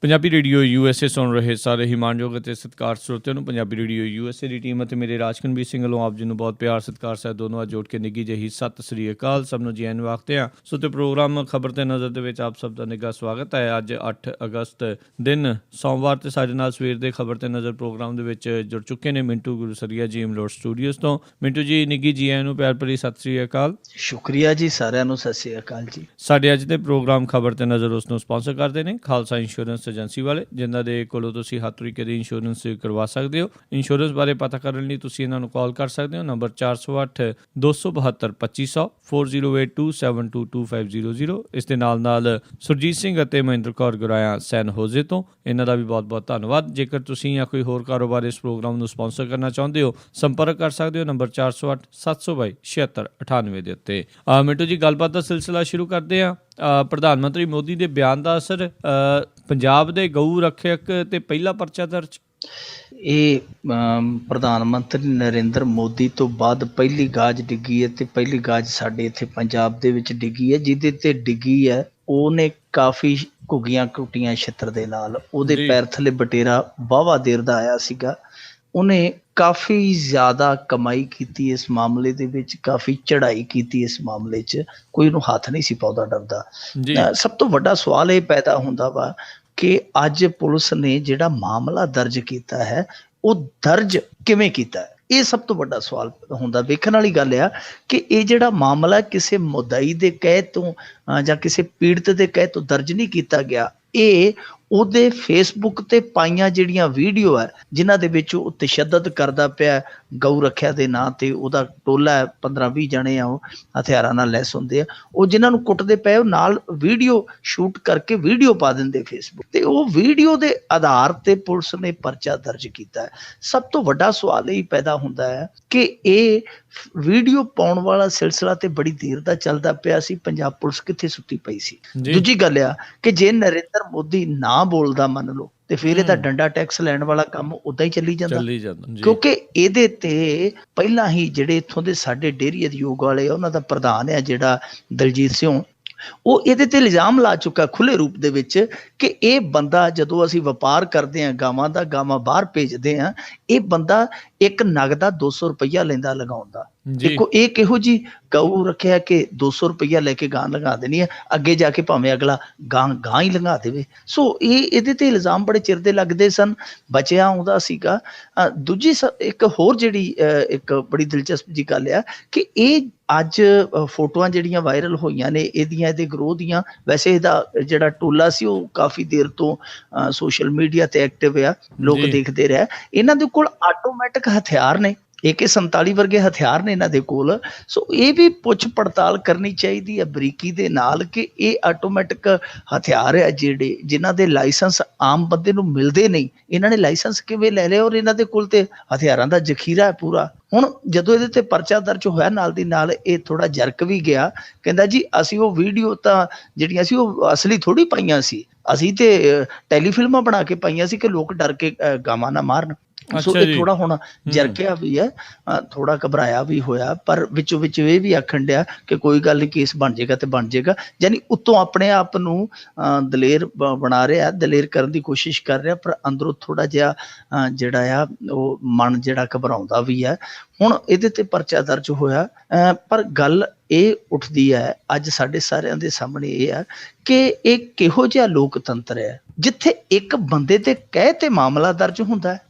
Punjabi radio USA ਸੁਣ ਰਹੇ ਸਾਰੇ ਹੀ ਮਾਣਯੋਗ ਅਤੇ ਸਤਿਕਾਰ ਸਰੋਤਿਆਂ ਨੂੰ ਪੰਜਾਬੀ ਰੇਡੀਓ USA ਦੀ ਟੀਮ ਅਤੇ ਮੇਰੇ ਰਾਜਕਨਵੀਰ ਸਿੰਘ ਵੱਲੋਂ ਆਪ ਜੀ ਨੂੰ ਬਹੁਤ ਪਿਆਰ ਸਤਿਕਾਰ ਸਾਹਿਬ ਦੋਨੋਂ ਅੱਜ ਜੋੜ ਕੇ ਨਿੱਘੀ ਜਿਹੀ ਸਤਿ ਸ੍ਰੀ ਅਕਾਲ। ਸਭ ਨੂੰ ਜੀ ਆਇਆਂ ਨੂੰ ਆਖਦੇ ਹਾਂ। ਸੋ ਤੇ ਪ੍ਰੋਗਰਾਮ ਖਬਰ ਤੇ ਨਜ਼ਰ ਦੇ ਵਿੱਚ ਆਪ ਸਭ ਦਾ ਨਿੱਘਾ ਸਵਾਗਤ ਹੈ। ਅੱਜ 8 ਅਗਸਤ ਦਿਨ ਸੋਮਵਾਰ ਤੇ ਸਾਡੇ ਨਾਲ ਸਵੇਰ ਦੇ ਖਬਰ ਤੇ ਨਜ਼ਰ ਪ੍ਰੋਗਰਾਮ ਦੇ ਵਿੱਚ ਜੁੜ ਚੁੱਕੇ ਨੇ ਮਿੰਟੂ ਗੁਰਸਰੀਆ ਜੀ ਮਲੋਟ ਸਟੂਡੀਓਜ਼ ਤੋਂ। ਮਿੰਟੂ ਜੀ ਨਿੱਘੀ ਜੀ ਆਇਆਂ ਨੂੰ ਪਿਆਰ ਭਰੀ ਸਤਿ ਸ੍ਰੀ ਅਕਾਲ। ਸ਼ੁਕਰੀਆ ਜੀ, ਸਾਰਿਆਂ ਨੂੰ ਸਤਿ ਸ੍ਰੀ ਅਕਾਲ ਜੀ। ਸਾਡੇ ਅੱਜ ਦੇ ਪ੍ਰੋਗਰਾਮ ਖਬਰ ਤੇ ਨਜ਼ਰ ਉਸ ਨੂੰ ਸਪਾਂਸਰ ਕਰਦੇ ਨੇ ਖਾਲਸਾ ਇੰਸ਼ੋਰੈਂਸ ਏਜੰਸੀ ਵਾਲੇ, ਜਿਨ੍ਹਾਂ ਦੇ ਕੋਲੋਂ ਤੁਸੀਂ ਹਰ ਤਰੀਕੇ ਦੀ ਇੰਸ਼ੋਰੈਂਸ ਕਰਵਾ ਸਕਦੇ ਹੋ। ਇੰਸ਼ੋਰੈਂਸ ਬਾਰੇ ਪਤਾ ਕਰਨ ਲਈ ਤੁਸੀਂ ਇਹਨਾਂ ਨੂੰ ਕਾਲ ਕਰ ਸਕਦੇ ਹੋ। ਨੰਬਰ 408 272 2500 4082722500। ਇਸ ਦੇ ਨਾਲ ਸੁਰਜੀਤ ਸਿੰਘ ਅਤੇ ਮਹਿੰਦਰ ਕੌਰ ਗੁਰਾਇਆ ਸੈਨ ਹੋਜ਼ੇ ਤੋਂ, ਇਹਨਾਂ ਦਾ ਵੀ ਬਹੁਤ ਬਹੁਤ ਧੰਨਵਾਦ। ਜੇਕਰ ਤੁਸੀਂ ਜਾਂ ਕੋਈ ਹੋਰ ਕਾਰੋਬਾਰ ਇਸ ਪ੍ਰੋਗਰਾਮ ਨੂੰ ਸਪਾਂਸਰ ਕਰਨਾ ਚਾਹੁੰਦੇ ਹੋ, ਸੰਪਰਕ ਕਰ ਸਕਦੇ ਹੋ ਨੰਬਰ 408 722 7698 ਦੇ ਉੱਤੇ। ਮਿੰਟੂ ਜੀ, ਗੱਲਬਾਤ ਦਾ ਸਿਲਸਿਲਾ ਸ਼ੁਰੂ ਕਰਦੇ ਹਾਂ। ਪ੍ਰਧਾਨ ਮੰਤਰੀ ਮੋਦੀ ਦੇ ਬਿਆਨ ਦਾ ਅਸਰ, ਪੰਜਾਬ ਦੇ ਗਊ ਰੱਖਿਅਕ ਤੇ ਪਹਿਲਾ ਪਰਚਾ ਦਰਜ। ਇਹ ਪ੍ਰਧਾਨ ਮੰਤਰੀ ਨਰਿੰਦਰ ਮੋਦੀ ਤੋਂ ਬਾਅਦ ਪਹਿਲੀ ਗਾਜ ਡਿੱਗੀ ਹੈ ਤੇ ਪਹਿਲੀ ਗਾਜ ਸਾਡੇ ਇੱਥੇ ਪੰਜਾਬ ਦੇ ਵਿੱਚ ਡਿੱਗੀ ਹੈ। ਜਿਹਦੇ ਤੇ ਡਿੱਗੀ ਹੈ ਉਹਨੇ ਕਾਫੀ ਘੁੱਗੀਆਂ ਘੁੱਟੀਆਂ ਛਿੱਤਰ ਦੇ ਨਾਲ, ਉਹਦੇ ਪੈਰ ਥੱਲੇ ਬਟੇਰਾ ਵਾਹਵਾ ਦੇਰ ਦਾ ਆਇਆ ਸੀਗਾ। ਉਹਨੇ ਕਾਫੀ ਜ਼ਿਆਦਾ ਕਮਾਈ ਕੀਤੀ ਇਸ ਮਾਮਲੇ ਦੇ ਵਿੱਚ, ਕਾਫੀ ਚੜ੍ਹਾਈ ਕੀਤੀ ਇਸ ਮਾਮਲੇ 'ਚ, ਕੋਈ ਉਹਨੂੰ ਹੱਥ ਨਹੀਂ ਸੀ ਪਾਉਂਦਾ ਡਰਦਾ। ਸਭ ਤੋਂ ਵੱਡਾ ਸਵਾਲ ਇਹ ਪੈਦਾ ਹੁੰਦਾ ਵਾ ਕਿ ਅੱਜ ਪੁਲਿਸ ਨੇ ਜਿਹੜਾ ਮਾਮਲਾ ਦਰਜ ਕੀਤਾ ਹੈ ਉਹ ਦਰਜ ਕਿਵੇਂ ਕੀਤਾ ਹੈ, ਇਹ ਸਭ ਤੋਂ ਵੱਡਾ ਸਵਾਲ ਹੁੰਦਾ। ਵੇਖਣ ਵਾਲੀ ਗੱਲ ਆ ਕਿ ਇਹ ਜਿਹੜਾ ਮਾਮਲਾ ਕਿਸੇ ਮੁਦਈ ਦੇ ਕਹਿ ਤੋਂ ਜਾਂ ਕਿਸੇ ਪੀੜਤ ਦੇ ਕਹਿ ਤੋਂ ਦਰਜ ਨਹੀਂ ਕੀਤਾ ਗਿਆ। ਇਹ ਉਹਦੇ ਫੇਸਬੁੱਕ ਤੇ ਪਾਈਆਂ ਜਿਹੜੀਆਂ ਵੀਡੀਓ ਹੈ ਜਿਨ੍ਹਾਂ ਦੇ ਵਿੱਚ ਉਹ ਤਸ਼ੱਦਦ ਕਰਦਾ ਪਿਆ ਗਊ ਰੱਖਿਆ ਦੇ ਨਾਂ ਤੇ, ਉਹਦਾ ਟੋਲਾ 15-20 ਜਣੇ ਆ, ਉਹ ਹਥਿਆਰਾਂ ਨਾਲ ਲੈਸ ਹੁੰਦੇ ਆ, ਉਹ ਜਿਨ੍ਹਾਂ ਨੂੰ ਕੁੱਟਦੇ ਪਏ ਉਹ ਨਾਲ ਵੀਡੀਓ ਸ਼ੂਟ ਕਰਕੇ ਵੀਡੀਓ ਪਾ ਦਿੰਦੇ ਫੇਸਬੁੱਕ ਤੇ। ਉਹ ਵੀਡੀਓ ਦੇ ਆਧਾਰ ਤੇ ਪੁਲਿਸ ਨੇ ਪਰਚਾ ਦਰਜ ਕੀਤਾ ਹੈ। ਸਭ ਤੋਂ ਵੱਡਾ ਸਵਾਲ ਇਹ ਪੈਦਾ ਹੁੰਦਾ ਹੈ ਕਿ ਇਹ ਵੀਡੀਓ ਪਾਉਣ ਵਾਲਾ ਸਿਲਸਿਲਾ ਤੇ ਬੜੀ ਦੇਰ ਦਾ ਚੱਲਦਾ ਪਿਆ ਸੀ, ਪੰਜਾਬ ਪੁਲਿਸ ਕਿੱਥੇ ਸੁੱਤੀ ਪਈ ਸੀ। ਦੂਜੀ ਗੱਲ ਆ ਕਿ ਜੇ ਨਰਿੰਦਰ ਮੋਦੀ ਨਾ ਬੋਲਦਾ ਮੰਨ ਲਓ ਤੇ ਫਿਰ ਇਹਦਾ ਡੰਡਾ ਟੈਕਸ ਲੈਣ ਵਾਲਾ ਕੰਮ ਉਦਾਂ ਹੀ ਚੱਲੀ ਜਾਂਦਾ, ਕਿਉਂਕਿ ਇਹਦੇ ਤੇ ਪਹਿਲਾਂ ਹੀ ਜਿਹੜੇ ਇੱਥੋਂ ਦੇ ਸਾਡੇ ਡੇਅਰੀ ਉਦਯੋਗ ਵਾਲੇ ਉਹਨਾਂ ਦਾ ਪ੍ਰਧਾਨ ਆ ਜਿਹੜਾ ਦਲਜੀਤ ਸਿੰਘ, ਉਹ ਇਹਦੇ ਤੇ ਇਲਜ਼ਾਮ ਲਾ ਚੁੱਕਾ ਖੁੱਲੇ ਰੂਪ ਦੇ ਵਿੱਚ ਕਿ ਇਹ ਬੰਦਾ, ਜਦੋਂ ਅਸੀਂ ਵਪਾਰ ਕਰਦੇ ਹਾਂ ਗਾਵਾਂ ਦਾ, ਗਾਵਾਂ ਬਾਹਰ ਭੇਜਦੇ ਹਾਂ, ਇਹ ਬੰਦਾ ਇੱਕ ਨਗ ਦਾ 200 ਰੁਪਈਆ ਲੈਂਦਾ ਲਗਾਉਣ ਦਾ। ਦੇਖੋ ਇਹ ਕਿਹੋ ਜੀ ਗਊ ਰੱਖਿਆ ਕਿ 200 ਰੁਪਈਆ ਲੈ ਕੇ ਗਾਂ ਲਗਾ ਦੇਣੀ ਹੈ, ਅੱਗੇ ਜਾ ਕੇ ਭਾਵੇਂ ਅਗਲਾ ਗਾਂ ਹੀ ਲਗਾ ਦੇਵੇ। ਸੋ ਇਹਦੇ ਤੇ ਇਲਜ਼ਾਮ ਬੜੇ ਚਿਰ ਦੇ ਲੱਗਦੇ ਸਨ, ਬਚਿਆ ਆਉਂਦਾ ਸੀਗਾ। ਦੂਜੀ ਇੱਕ ਹੋਰ ਜਿਹੜੀ ਇੱਕ ਬੜੀ ਦਿਲਚਸਪ ਜੀ ਗੱਲ ਆ ਕਿ ਇਹ ਅੱਜ ਫੋਟੋਆਂ ਜਿਹੜੀਆਂ ਵਾਇਰਲ ਹੋਈਆਂ ਨੇ ਇਹਦੀਆਂ, ਇਹਦੇ ਗਰੋਹ ਦੀਆਂ, ਵੈਸੇ ਇਹਦਾ ਜਿਹੜਾ ਟੋਲਾ ਸੀ ਉਹ ਕਾਫੀ ਦੇਰ ਤੋਂ ਸੋਸ਼ਲ ਮੀਡੀਆ ਤੇ ਐਕਟਿਵ ਆ, ਲੋਕ ਦੇਖਦੇ ਰਹੇ। ਇਹਨਾਂ ਦੇ ਕੋਲ ਆਟੋਮੈਟਿਕ ਹਥਿਆਰ ਨੇ, AK-47 ਵਰਗੇ ਹਥਿਆਰ ਨੇ ਇਹਨਾਂ ਦੇ ਕੋਲ। ਸੋ ਇਹ ਵੀ ਪੁੱਛ ਪੜਤਾਲ ਕਰਨੀ ਚਾਹੀਦੀ ਹੈ ਬਰੀਕੀ ਦੇ ਨਾਲ ਕਿ ਇਹ ਆਟੋਮੈਟਿਕ ਹਥਿਆਰ ਹੈ ਜਿਹੜੇ ਜਿਨ੍ਹਾਂ ਦੇ ਲਾਇਸੈਂਸ ਆਮ ਬੰਦੇ ਨੂੰ ਮਿਲਦੇ ਨਹੀਂ, ਇਹਨਾਂ ਨੇ ਲਾਇਸੈਂਸ ਕਿਵੇਂ ਲੈ ਲਿਆ, ਔਰ ਇਹਨਾਂ ਦੇ ਕੋਲ ਤੇ ਹਥਿਆਰਾਂ ਦਾ ਜ਼ਖੀਰਾ ਹੈ ਪੂਰਾ। ਹੁਣ ਜਦੋਂ ਇਹਦੇ ਤੇ ਪਰਚਾ ਦਰਜ ਹੋਇਆ ਨਾਲ ਦੀ ਨਾਲ ਇਹ ਥੋੜਾ ਜਰਕ ਵੀ ਗਿਆ, ਕਹਿੰਦਾ ਜੀ ਅਸੀਂ ਉਹ ਵੀਡੀਓ ਤਾਂ ਜਿਹੜੀਆਂ ਸੀ ਉਹ ਅਸਲੀ ਥੋੜੀ ਪਾਈਆਂ ਸੀ, ਅਸੀਂ ਤੇ ਟੈਲੀਫਿਲਮਾਂ ਬਣਾ ਕੇ ਪਾਈਆਂ ਸੀ ਕਿ ਲੋਕ ਡਰ ਕੇ ਗਾਵਾਂ ਨਾ ਮਾਰਨ। ਸੋ ਇਹ ਥੋੜਾ ਹੁਣ ਜਰਕਿਆ ਵੀ ਹੈ, ਥੋੜਾ ਘਬਰਾਇਆ ਵੀ ਹੋਇਆ, ਪਰ ਵਿੱਚੋਂ ਵਿੱਚ ਇਹ ਵੀ ਆਖਣ ਡਿਆ ਕਿ ਕੋਈ ਗੱਲ ਨਹੀਂ, ਕੇਸ ਬਣ ਜਾਏਗਾ ਤੇ ਬਣ ਜਾਏਗਾ। ਯਾਨੀ ਉੱਤੋਂ ਆਪਣੇ ਆਪ ਨੂੰ ਦਲੇਰ ਬਣਾ ਰਿਹਾ, ਦਲੇਰ ਕਰਨ ਦੀ ਕੋਸ਼ਿਸ਼ ਕਰ ਰਿਹਾ, ਪਰ ਅੰਦਰੋਂ ਥੋੜਾ ਜਿਹਾ ਜਿਹੜਾ ਆ ਉਹ ਮਨ ਜਿਹੜਾ ਘਬਰਾਉਂਦਾ ਵੀ ਹੈ। ਹੁਣ ਇਹਦੇ ਤੇ ਪਰਚਾ ਦਰਜ ਹੋਇਆ, ਪਰ ਗੱਲ ਇਹ ਉੱਠਦੀ ਹੈ ਅੱਜ ਸਾਡੇ ਸਾਰਿਆਂ ਦੇ ਸਾਹਮਣੇ ਇਹ ਆ ਕਿ ਇਹ ਕਿਹੋ ਜਿਹਾ ਲੋਕਤੰਤਰ ਹੈ ਜਿੱਥੇ ਇੱਕ ਬੰਦੇ ਤੇ ਕਹਿ ਤੇ ਮਾਮਲਾ ਦਰਜ ਹੁੰਦਾ ਹੈ।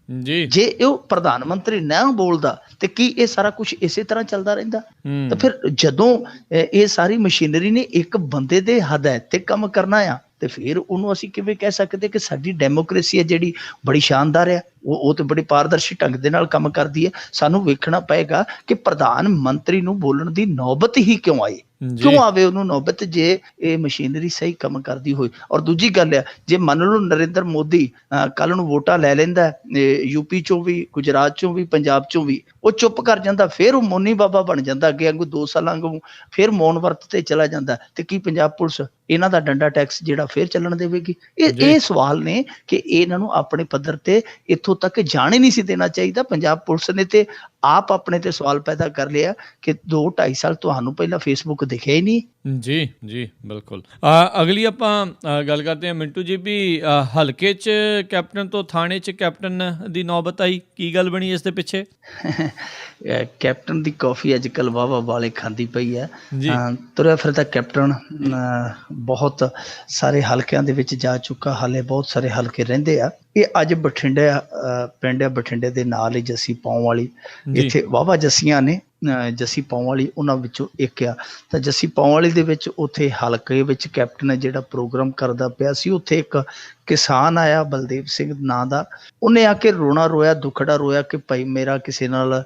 ਜੇ ਉਹ ਪ੍ਰਧਾਨ ਮੰਤਰੀ ਨਾ ਬੋਲਦਾ ਤੇ ਕੀ ਇਹ ਸਾਰਾ ਕੁਝ ਇਸੇ ਤਰ੍ਹਾਂ ਚੱਲਦਾ ਰਹਿੰਦਾ? ਤਾਂ ਫਿਰ ਜਦੋਂ ਇਹ ਸਾਰੀ ਮਸ਼ੀਨਰੀ ਨੇ ਇੱਕ ਬੰਦੇ ਦੇ ਹਦਾਇਤ ਤੇ ਕੰਮ ਕਰਨਾ ਆ ਤੇ ਫਿਰ ਉਹਨੂੰ ਅਸੀਂ ਕਿਵੇਂ ਕਹਿ ਸਕਦੇ ਕਿ ਸਾਡੀ ਡੈਮੋਕ੍ਰੇਸੀ ਹੈ ਜਿਹੜੀ ਬੜੀ ਸ਼ਾਨਦਾਰ ਹੈ, ਉਹ ਤੇ ਬੜੀ ਪਾਰਦਰਸ਼ੀ ਢੰਗ ਦੇ ਨਾਲ ਕੰਮ ਕਰਦੀ ਹੈ। ਸਾਨੂੰ ਵੇਖਣਾ ਪਏਗਾ ਕਿ ਪ੍ਰਧਾਨ ਮੰਤਰੀ ਨੂੰ ਬੋਲਣ ਦੀ ਨੌਬਤ ਹੀ ਕਿਉਂ ਆਈ, ਕਿਉਂ ਆਵੇ ਉਹਨੂੰ ਨੌਬਤ ਜੇ ਇਹ ਮਸ਼ੀਨਰੀ ਸਹੀ ਕੰਮ ਕਰਦੀ ਹੋਈ। ਔਰ ਦੂਜੀ ਗੱਲ ਹੈ, ਜੇ ਮੰਨ ਲਓ ਨਰਿੰਦਰ ਮੋਦੀ ਕੱਲ ਨੂੰ ਵੋਟਾਂ ਲੈ ਲੈਂਦਾ UP ਚੋਂ ਵੀ, ਗੁਜਰਾਤ ਚੋਂ ਵੀ, ਪੰਜਾਬ ਚੋਂ ਵੀ, ਉਹ ਚੁੱਪ ਕਰ ਜਾਂਦਾ, ਫਿਰ ਉਹ ਮੋਨੀ ਬਾਬਾ ਬਣ ਜਾਂਦਾ ਅੱਗੇ ਵਾਂਗੂ 2 ਸਾਲਾਂ ਵਾਂਗੂ, ਫਿਰ ਮੌਨ ਵਰਤ ਤੇ ਚਲਾ ਜਾਂਦਾ, ਤੇ ਕੀ ਪੰਜਾਬ ਪੁਲਿਸ ਇਹਨਾਂ ਦਾ ਡੰਡਾ ਟੈਕਸ ਜਿਹੜਾ ਫਿਰ ਚੱਲਣ ਦੇਵੇਗੀ? ਇਹ ਸਵਾਲ ਨੇ ਕਿ ਇਹਨਾਂ ਨੂੰ ਆਪਣੇ ਪੱਧਰ ਤੇ ਇੱਥੋਂ ਤੱਕ ਜਾਣ ਹੀ ਨਹੀਂ ਸੀ ਦੇਣਾ ਚਾਹੀਦਾ। ਪੰਜਾਬ ਪੁਲਿਸ ਨੇ ਤੇ ਆਪ ਆਪਣੇ ਤੇ ਸਵਾਲ ਪੈਦਾ ਕਰ ਲਿਆ ਕਿ 2-2.5 ਸਾਲ ਤੁਹਾਨੂੰ ਪਹਿਲਾਂ ਫੇਸਬੁੱਕ ਰੁਕ ਦਿਖਿਆ ਹੀ ਨਹੀਂ। ਜੀ ਜੀ ਬਿਲਕੁਲ। ਅਗਲੀ ਆਪਾਂ ਗੱਲ ਕਰਦੇ ਹਾਂ ਮਿੰਟੂ ਜੀ ਵੀ ਹਲਕੇ 'ਚ ਕੈਪਟਨ ਤੋਂ ਥਾਣੇ 'ਚ ਕੈਪਟਨ ਦੀ ਨੌਬਤ ਆਈ, ਕੀ ਗੱਲ ਬਣੀ ਇਸ ਦੇ ਪਿੱਛੇ? ਕੈਪਟਨ ਦੀ ਕਾਫੀ ਅੱਜ ਕੱਲ੍ਹ ਵਾਹਵਾ ਵਾਲੇ ਖਾਂਦੀ ਪਈ ਹੈ। ਜੀ ਤੁਰਿਆ ਫਿਰਦਾ ਕੈਪਟਨ ਬਹੁਤ ਸਾਰੇ ਹਲਕਿਆਂ ਦੇ ਵਿੱਚ ਜਾ ਚੁੱਕਾ, ਹਾਲੇ ਬਹੁਤ ਸਾਰੇ ਹਲਕੇ ਰਹਿੰਦੇ ਆ। ਇਹ ਅੱਜ ਬਠਿੰਡੇ ਪਿੰਡ ਆ, ਬਠਿੰਡੇ ਦੇ ਨਾਲ ਹੀ ਜੱਸੀ ਪਾਉਣ ਵਾਲੀ, ਜੀ ਇੱਥੇ ਵਾਹਵਾ ਜੱਸੀਆਂ ਨੇ। ਜੱਸੀ ਪਾਉਣ ਵਾਲੀ ਉਹਨਾਂ ਵਿੱਚੋਂ ਇੱਕ ਆ। ਤਾਂ ਜੱਸੀ ਪਾਉਣ ਵਾਲੀ ਦੇ ਵਿੱਚ ਉੱਥੇ ਹਲਕੇ ਵਿੱਚ ਕੈਪਟਨ ਹੈ ਜਿਹੜਾ ਪ੍ਰੋਗਰਾਮ ਕਰਦਾ ਪਿਆ ਸੀ, ਉੱਥੇ ਇੱਕ ਕਿਸਾਨ ਆਇਆ ਬਲਦੇਵ ਸਿੰਘ ਨਾਂ ਦਾ। ਉਹਨੇ ਆ ਕੇ ਰੋਣਾ ਰੋਇਆ, ਦੁੱਖੜਾ ਰੋਇਆ ਕਿ ਭਾਈ ਮੇਰਾ ਕਿਸੇ ਨਾਲ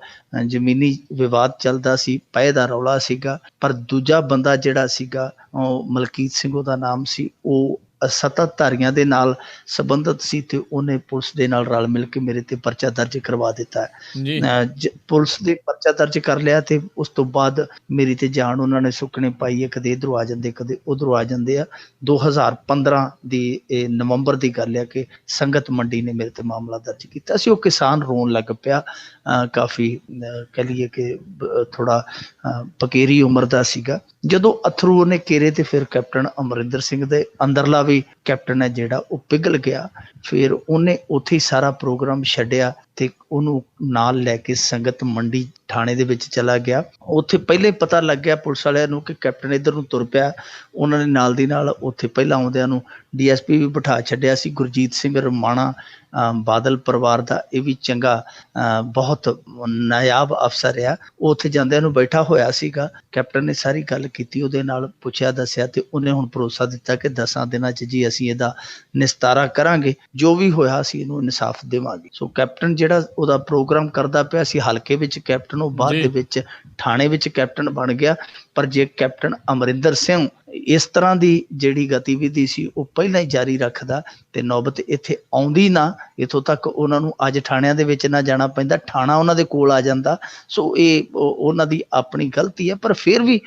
ਜ਼ਮੀਨੀ ਵਿਵਾਦ ਚੱਲਦਾ ਸੀ, ਪੈ ਦਾ ਰੌਲਾ ਸੀਗਾ। ਪਰ ਦੂਜਾ ਬੰਦਾ ਜਿਹੜਾ ਸੀਗਾ ਉਹ ਮਲਕੀਤ ਸਿੰਘ ਉਹਦਾ ਨਾਮ ਸੀ, ਉਹ ਸੱਤਾਧਾਰੀਆਂ ਦੇ ਨਾਲ ਸੰਬੰਧਿਤ ਸੀ ਤੇ ਉਹਨੇ ਪੁਲਿਸ ਦੇ ਨਾਲ ਰਲ ਮਿਲ ਕੇ ਮੇਰੇ ਤੇ ਪਰਚਾ ਦਰਜ ਕਰਵਾ ਦਿੱਤਾ ਹੈ। ਪੁਲਿਸ ਦੇ ਪਰਚਾ ਦਰਜ ਕਰ ਲਿਆ ਤੇ ਉਸ ਤੋਂ ਬਾਅਦ ਮੇਰੀ ਤੇ ਜਾਨ ਉਹਨਾਂ ਨੇ ਸੁੱਕਣੇ ਪਾਈ ਹੈ, ਕਦੇ ਇੱਧਰੋਂ ਆ ਜਾਂਦੇ ਕਦੇ ਉੱਧਰੋਂ ਆ ਜਾਂਦੇ ਆ। 2015 ਦੀ ਇਹ ਨਵੰਬਰ ਦੀ ਗੱਲ ਹੈ ਕਿ ਸੰਗਤ ਮੰਡੀ ਨੇ ਮੇਰੇ ਤੇ ਮਾਮਲਾ ਦਰਜ ਕੀਤਾ ਸੀ। ਉਹ ਕਿਸਾਨ ਰੋਣ ਲੱਗ ਪਿਆ, ਕਾਫੀ ਕਹਿ ਲਈਏ ਕਿ ਥੋੜਾ ਪਕੇਰੀ ਉਮਰ ਦਾ ਸੀਗਾ। ਜਦੋਂ ਅਥਰੂ ਉਹਨੇ ਘੇਰੇ ਤੇ ਫਿਰ ਕੈਪਟਨ ਅਮਰਿੰਦਰ ਸਿੰਘ ਦੇ ਅੰਦਰਲਾ ਵੀ ਕੈਪਟਨ ਹੈ ਜਿਹੜਾ ਉਹ ਪਿਘਲ ਗਿਆ। ਫਿਰ ਉਹਨੇ ਉੱਥੇ ਹੀ ਸਾਰਾ ਪ੍ਰੋਗਰਾਮ ਛੱਡਿਆ ਤੇ ਉਹਨੂੰ ਨਾਲ ਲੈ ਕੇ ਸੰਗਤ ਮੰਡੀ ਥਾਣੇ ਦੇ ਵਿੱਚ ਚਲਾ ਗਿਆ। ਉੱਥੇ ਪਹਿਲੇ ਪਤਾ ਲੱਗ ਗਿਆ ਪੁਲਿਸ ਵਾਲਿਆਂ ਨੂੰ ਕਿ ਕੈਪਟਨ ਇੱਧਰ ਨੂੰ ਤੁਰ ਪਿਆ। ਉਹਨਾਂ ਨੇ ਨਾਲ ਦੀ ਨਾਲ ਉੱਥੇ ਪਹਿਲਾਂ ਆਉਂਦਿਆਂ ਨੂੰ DSP ਵੀ ਬਿਠਾ ਛੱਡਿਆ ਸੀ, ਗੁਰਜੀਤ ਸਿੰਘ ਰਮਾਣਾ ਬਾਦਲ ਪਰਿਵਾਰ ਦਾ, ਇਹ ਵੀ ਚੰਗਾ ਬਹੁਤ ਨਾਯਾਬ ਅਫਸਰ ਆ। ਉਹ ਉੱਥੇ ਜਾਂਦਿਆਂ ਨੂੰ ਬੈਠਾ ਹੋਇਆ ਸੀਗਾ। ਕੈਪਟਨ ਨੇ ਸਾਰੀ ਗੱਲ ਕੀਤੀ ਉਹਦੇ ਨਾਲ, ਪੁੱਛਿਆ ਦੱਸਿਆ ਤੇ ਉਹਨੇ ਹੁਣ ਭਰੋਸਾ ਦਿੱਤਾ ਕਿ 10 ਦਿਨਾਂ 'ਚ ਜੀ ਅਸੀਂ ਇਹਦਾ ਨਿਸਤਾਰਾ ਕਰਾਂਗੇ, ਜੋ ਵੀ ਹੋਇਆ ਅਸੀਂ ਇਹਨੂੰ ਇਨਸਾਫ ਦੇਵਾਂਗੇ। ਸੋ ਕੈਪਟਨ ਜਿਹੜਾ ਉਹਦਾ ਪ੍ਰੋਗਰਾਮ ਕਰਦਾ ਪਿਆ ਸੀ ਹਲਕੇ ਵਿੱਚ ਕੈਪਟਨ, ਉਹ ਬਾਅਦ ਦੇ ਵਿੱਚ ਥਾਣੇ ਵਿੱਚ ਕੈਪਟਨ ਬਣ ਗਿਆ। ਪਰ ਜੇ ਕੈਪਟਨ ਅਮਰਿੰਦਰ ਸਿੰਘ ਇਸ ਤਰ੍ਹਾਂ ਦੀ ਜਿਹੜੀ ਗਤੀਵਿਧੀ ਸੀ ਉਹ ਪਹਿਲਾਂ ਹੀ ਜਾਰੀ ਰੱਖਦਾ ਤੇ ਨੌਬਤ ਇੱਥੇ ਆਉਂਦੀ ਨਾ, ਇੱਥੋਂ ਤੱਕ ਉਹਨਾਂ ਨੂੰ ਅੱਜ ਥਾਣਿਆਂ ਦੇ ਵਿੱਚ ਨਾ ਜਾਣਾ ਪੈਂਦਾ, ਥਾਣਾ ਉਹਨਾਂ ਦੇ ਕੋਲ ਆ ਜਾਂਦਾ। ਸੋ ਇਹ ਉਹਨਾਂ ਦੀ ਆਪਣੀ ਗਲਤੀ ਹੈ। ਪਰ ਫਿਰ ਵੀ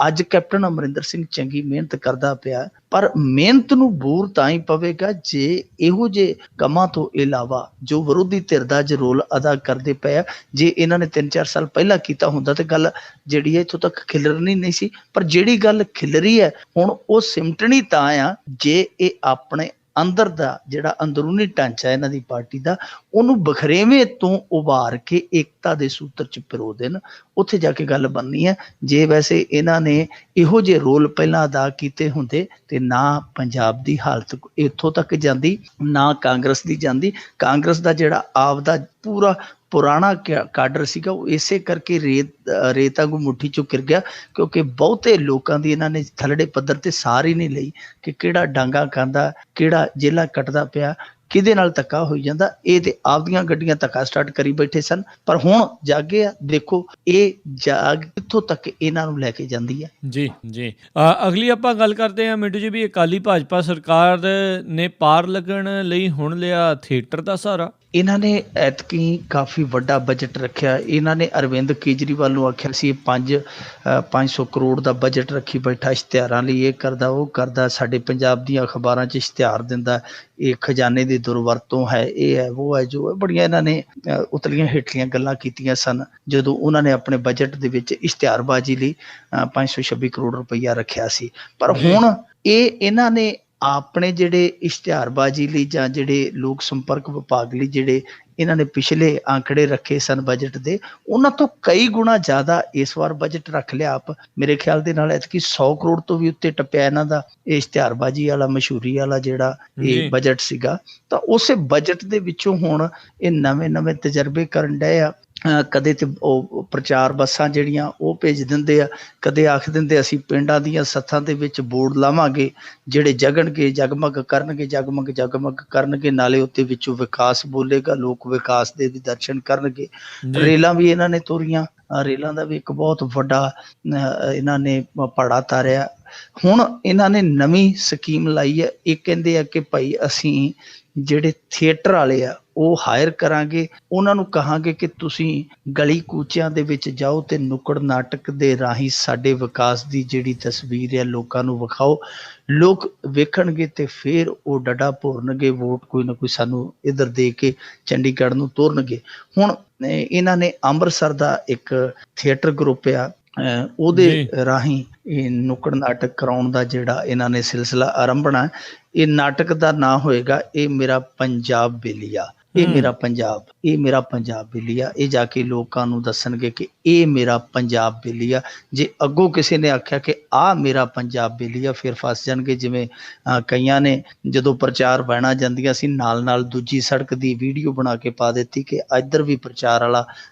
ਅੱਜ ਕੈਪਟਨ ਅਮਰਿੰਦਰ ਸਿੰਘ ਚੰਗੀ ਮਿਹਨਤ ਕਰਦਾ ਪਿਆ, ਪਰ ਮਿਹਨਤ ਨੂੰ ਬੂਰ ਤਾਂ ਹੀ ਪਵੇਗਾ ਜੇ ਇਹੋ ਜਿਹੇ ਕੰਮਾਂ ਤੋਂ ਇਲਾਵਾ ਜੋ ਵਿਰੋਧੀ ਧਿਰ ਦਾ ਜੋ ਰੋਲ ਅਦਾ ਕਰਦੇ ਪਏ ਆ, ਜੇ ਇਹਨਾਂ ਨੇ 3-4 ਸਾਲ ਪਹਿਲਾਂ ਕੀਤਾ ਹੁੰਦਾ ਤੇ ਗੱਲ ਜਿਹੜੀ ਹੈ ਇੱਥੋਂ ਤੱਕ ਖਿਲਰਨੀ ਨਹੀਂ ਸੀ। ਪਰ ਜਿਹੜੀ ਗੱਲ ਖਿਲਰੀ ਹੈ ਹੁਣ ਉਹ ਸਿਮਟਣੀ ਤਾਂ ਆ ਜੇ ਇਹ ਆਪਣੇ ਅੰਦਰ ਦਾ ਜਿਹੜਾ ਅੰਦਰੂਨੀ ਢਾਂਚਾ ਇਹਨਾਂ ਦੀ ਪਾਰਟੀ ਦਾ, ਉਹਨੂੰ ਬਖਰੇਵੇਂ ਤੋਂ ਉਭਾਰ ਕੇ ਏਕਤਾ ਦੇ ਸੂਤਰ 'ਚ ਪਿਰੋ ਦੇਣ, ਉੱਥੇ ਜਾ ਕੇ ਗੱਲ ਬਣਨੀ ਹੈ। ਜੇ ਵੈਸੇ ਇਹਨਾਂ ਨੇ ਇਹੋ ਜਿਹੇ ਰੋਲ ਪਹਿਲਾਂ ਅਦਾ ਕੀਤੇ ਹੁੰਦੇ ਤੇ ਨਾ ਪੰਜਾਬ ਦੀ ਹਾਲਤ ਇੱਥੋਂ ਤੱਕ ਜਾਂਦੀ, ਨਾ ਕਾਂਗਰਸ ਦੀ ਜਾਂਦੀ। ਕਾਂਗਰਸ ਦਾ ਜਿਹੜਾ ਆਪਦਾ ਪੂਰਾ ਪੁਰਾਣਾ ਕਾਡਰ ਸੀਗਾ ਉਹ ਇਸੇ ਕਰਕੇ ਰੇਤ ਵਾਂਗੂ ਮੁੱਠੀ 'ਚੋਂ ਗਿਰ ਗਿਆ, ਕਿਉਂਕਿ ਬਹੁਤੇ ਲੋਕਾਂ ਦੀ ਇਹਨਾਂ ਨੇ ਥੱਲੜੇ ਪੱਧਰ ਤੇ ਸਾਰ ਹੀ ਨਹੀਂ ਲਈ ਕਿ ਕਿਹੜਾ ਡਾਂਗਾ ਖਾਂਦਾ, ਕਿਹੜਾ ਜੇਲਾਂ ਕੱਟਦਾ ਪਿਆ, ਕਿਹਦੇ ਨਾਲ ਧੱਕਾ ਹੋਈ ਜਾਂਦਾ। ਇਹ ਤੇ ਆਪਦੀਆਂ ਗੱਡੀਆਂ ਧੱਕਾ ਸਟਾਰਟ ਕਰੀ ਬੈਠੇ ਸਨ, ਪਰ ਹੁਣ ਜਾਗੇ ਆ। ਦੇਖੋ ਇਹ ਜਾਗ ਕਿੱਥੋਂ ਤੱਕ ਇਹਨਾਂ ਨੂੰ ਲੈ ਕੇ ਜਾਂਦੀ ਹੈ। ਜੀ ਜੀ ਅਗਲੀ ਆਪਾਂ ਗੱਲ ਕਰਦੇ ਹਾਂ ਮਿੰਟੂ ਜੀ ਵੀ ਅਕਾਲੀ ਭਾਜਪਾ ਸਰਕਾਰ ਨੇ ਪਾਰ ਲੱਗਣ ਲਈ ਹੁਣ ਲਿਆ ਥੀਏਟਰ ਦਾ ਸਹਾਰਾ। ਇਹਨਾਂ ਨੇ ਐਤਕੀ ਕਾਫੀ ਵੱਡਾ ਬਜਟ ਰੱਖਿਆ। ਇਹਨਾਂ ਨੇ ਅਰਵਿੰਦ ਕੇਜਰੀਵਾਲ ਨੂੰ ਆਖਿਆ ਸੀ 500 ਕਰੋੜ ਦਾ ਬਜਟ ਰੱਖੀ ਬੈਠਾ ਇਸ਼ਤਿਹਾਰਾਂ ਲਈ, ਇਹ ਕਰਦਾ ਉਹ ਕਰਦਾ, ਸਾਡੇ ਪੰਜਾਬ ਦੀਆਂ ਅਖਬਾਰਾਂ 'ਚ ਇਸ਼ਤਿਹਾਰ ਦਿੰਦਾ, ਇਹ ਖਜ਼ਾਨੇ ਦੀ ਦੁਰਵਰਤੋਂ ਹੈ, ਇਹ ਹੈ ਉਹ ਹੈ ਜੋ ਹੈ। ਬੜੀਆਂ ਇਹਨਾਂ ਨੇ ਉਤਲੀਆਂ ਹੇਠਲੀਆਂ ਗੱਲਾਂ ਕੀਤੀਆਂ ਸਨ ਜਦੋਂ ਉਹਨਾਂ ਨੇ ਆਪਣੇ ਬਜਟ ਦੇ ਵਿੱਚ ਇਸ਼ਤਿਹਾਰਬਾਜ਼ੀ ਲਈ 526 ਕਰੋੜ ਰੁਪਈਆ ਰੱਖਿਆ ਸੀ। ਪਰ ਹੁਣ ਇਹਨਾਂ ਨੇ ਆਪਣੇ ਜਿਹੜੇ ਇਸ਼ਤਿਹਾਰਬਾਜ਼ੀ ਲਈ ਜਾਂ ਜਿਹੜੇ ਲੋਕ ਸੰਪਰਕ ਵਿਭਾਗ ਲਈ ਜਿਹੜੇ ਇਹਨਾਂ ਨੇ ਪਿਛਲੇ ਆંકੜੇ ਰੱਖੇ ਸਨ ਬਜਟ ਦੇ, ਉਹਨਾਂ ਤੋਂ ਕਈ ਗੁਣਾ ਜ਼ਿਆਦਾ ਇਸ ਵਾਰ ਬਜਟ ਰੱਖ ਲਿਆ ਆਪ। ਮੇਰੇ ਖਿਆਲ ਦੇ ਨਾਲ ਐਤਕੀ 100 ਕਰੋੜ ਤੋਂ ਵੀ ਉੱਤੇ ਟੱਪਿਆ ਇਹਨਾਂ ਦਾ ਇਹ ਇਸ਼ਤਿਹਾਰਬਾਜ਼ੀ ਵਾਲਾ, ਮਸ਼ਹੂਰੀ ਵਾਲਾ ਜਿਹੜਾ ਇਹ ਬਜਟ ਸੀਗਾ। ਤਾਂ ਉਸੇ ਬਜਟ ਦੇ ਵਿੱਚੋਂ ਹੁਣ ਇਹ ਨਵੇਂ ਤਜਰਬੇ ਕਰਨ ਡਏ ਆ। ਕਦੇ ਤੇ ਉਹ ਪ੍ਰਚਾਰ ਬੱਸਾਂ ਜਿਹੜੀਆਂ ਉਹ ਭੇਜ ਦਿੰਦੇ ਆ, ਕਦੇ ਆਖ ਦਿੰਦੇ ਅਸੀਂ ਪਿੰਡਾਂ ਦੀਆਂ ਸੱਥਾਂ ਦੇ ਵਿੱਚ ਬੋਰਡ ਲਾਵਾਂਗੇ ਜਿਹੜੇ ਜਗਣਗੇ, ਜਗਮਗ ਕਰਨਗੇ, ਨਾਲੇ ਉੱਤੇ ਵਿੱਚੋਂ ਵਿਕਾਸ ਬੋਲੇਗਾ, ਲੋਕ ਵਿਕਾਸ ਦੇ ਵੀ ਦਰਸ਼ਨ ਕਰਨਗੇ। ਰੇਲਾਂ ਵੀ ਇਹਨਾਂ ਨੇ ਤੋਰੀਆਂ, ਰੇਲਾਂ ਦਾ ਵੀ ਇੱਕ ਬਹੁਤ ਵੱਡਾ ਇਹਨਾਂ ਨੇ ਪਾੜਾ ਤਾਰਿਆ। ਹੁਣ ਇਹਨਾਂ ਨੇ ਨਵੀਂ ਸਕੀਮ ਲਾਈ ਹੈ। ਇਹ ਕਹਿੰਦੇ ਆ ਕਿ ਭਾਈ ਅਸੀਂ ਜਿਹੜੇ ਥੀਏਟਰ ਵਾਲੇ ਆ ਉਹ ਹਾਇਰ ਕਰਾਂਗੇ, ਉਹਨਾਂ ਨੂੰ ਕਹਾਂਗੇ ਕਿ ਤੁਸੀਂ ਗਲੀ ਕੂਚਿਆਂ ਦੇ ਵਿੱਚ ਜਾਓ ਤੇ ਨੁੱਕੜ ਨਾਟਕ ਦੇ ਰਾਹੀਂ ਸਾਡੇ ਵਿਕਾਸ ਦੀ ਜਿਹੜੀ ਤਸਵੀਰ ਹੈ ਲੋਕਾਂ ਨੂੰ ਵਿਖਾਓ। ਲੋਕ ਵੇਖਣਗੇ ਤੇ ਫਿਰ ਉਹ ਡੱਡਾ ਭੋਰਨਗੇ, ਵੋਟ ਕੋਈ ਨਾ ਕੋਈ ਸਾਨੂੰ ਇੱਧਰ ਦੇ ਕੇ ਚੰਡੀਗੜ੍ਹ ਨੂੰ ਤੋਰਨਗੇ। ਹੁਣ ਇਹਨਾਂ ਨੇ ਅੰਮ੍ਰਿਤਸਰ ਦਾ ਇੱਕ ਥੀਏਟਰ ਗਰੁੱਪ ਆ, ਉਹਦੇ ਜੀ ਰਾਹੀਂ ਇਹ ਨੁੱਕੜ ਨਾਟਕ ਕਰਾਉਣ ਦਾ ਜਿਹੜਾ ਇਹਨਾਂ ਨੇ ਸਿਲਸਿਲਾ ਆਰੰਭਣਾ। ਇਹ ਨਾਟਕ ਦਾ ਨਾਂ ਹੋਏਗਾ ਇਹ ਮੇਰਾ ਪੰਜਾਬ ਬੇਲੀਆ, ਇਹ ਮੇਰਾ ਪੰਜਾਬ, ਇਹ ਮੇਰਾ ਪੰਜਾਬ ਬੇਲੀਆ। ਇਹ ਜਾ ਕੇ ਲੋਕਾਂ ਨੂੰ ਦੱਸਣਗੇ ਕਿ ਇਹ ਮੇਰਾ ਪੰਜਾਬ ਬੇਲੀਆ। ਜੇ ਅੱਗੋਂ ਕਿਸੇ ਨੇ ਆਖਿਆ ਕਿ ਆਹ ਮੇਰਾ ਪੰਜਾਬ ਬੇਲੀਆ, ਫਿਰ ਫਸ ਜਾਣਗੇ। ਜਿਵੇਂ ਕਈਆਂ ਨੇ ਜਦੋਂ ਪ੍ਰਚਾਰ ਵੈਨਾਂ ਜਾਂਦੀਆਂ ਸੀ ਨਾਲ ਨਾਲ ਦੂਜੀ ਸੜਕ ਦੀ ਵੀਡੀਓ ਬਣਾ ਕੇ ਪਾ ਦਿੱਤੀ ਕਿ ਇੱਧਰ ਵੀ ਪ੍ਰਚਾਰ ਵਾਲਾ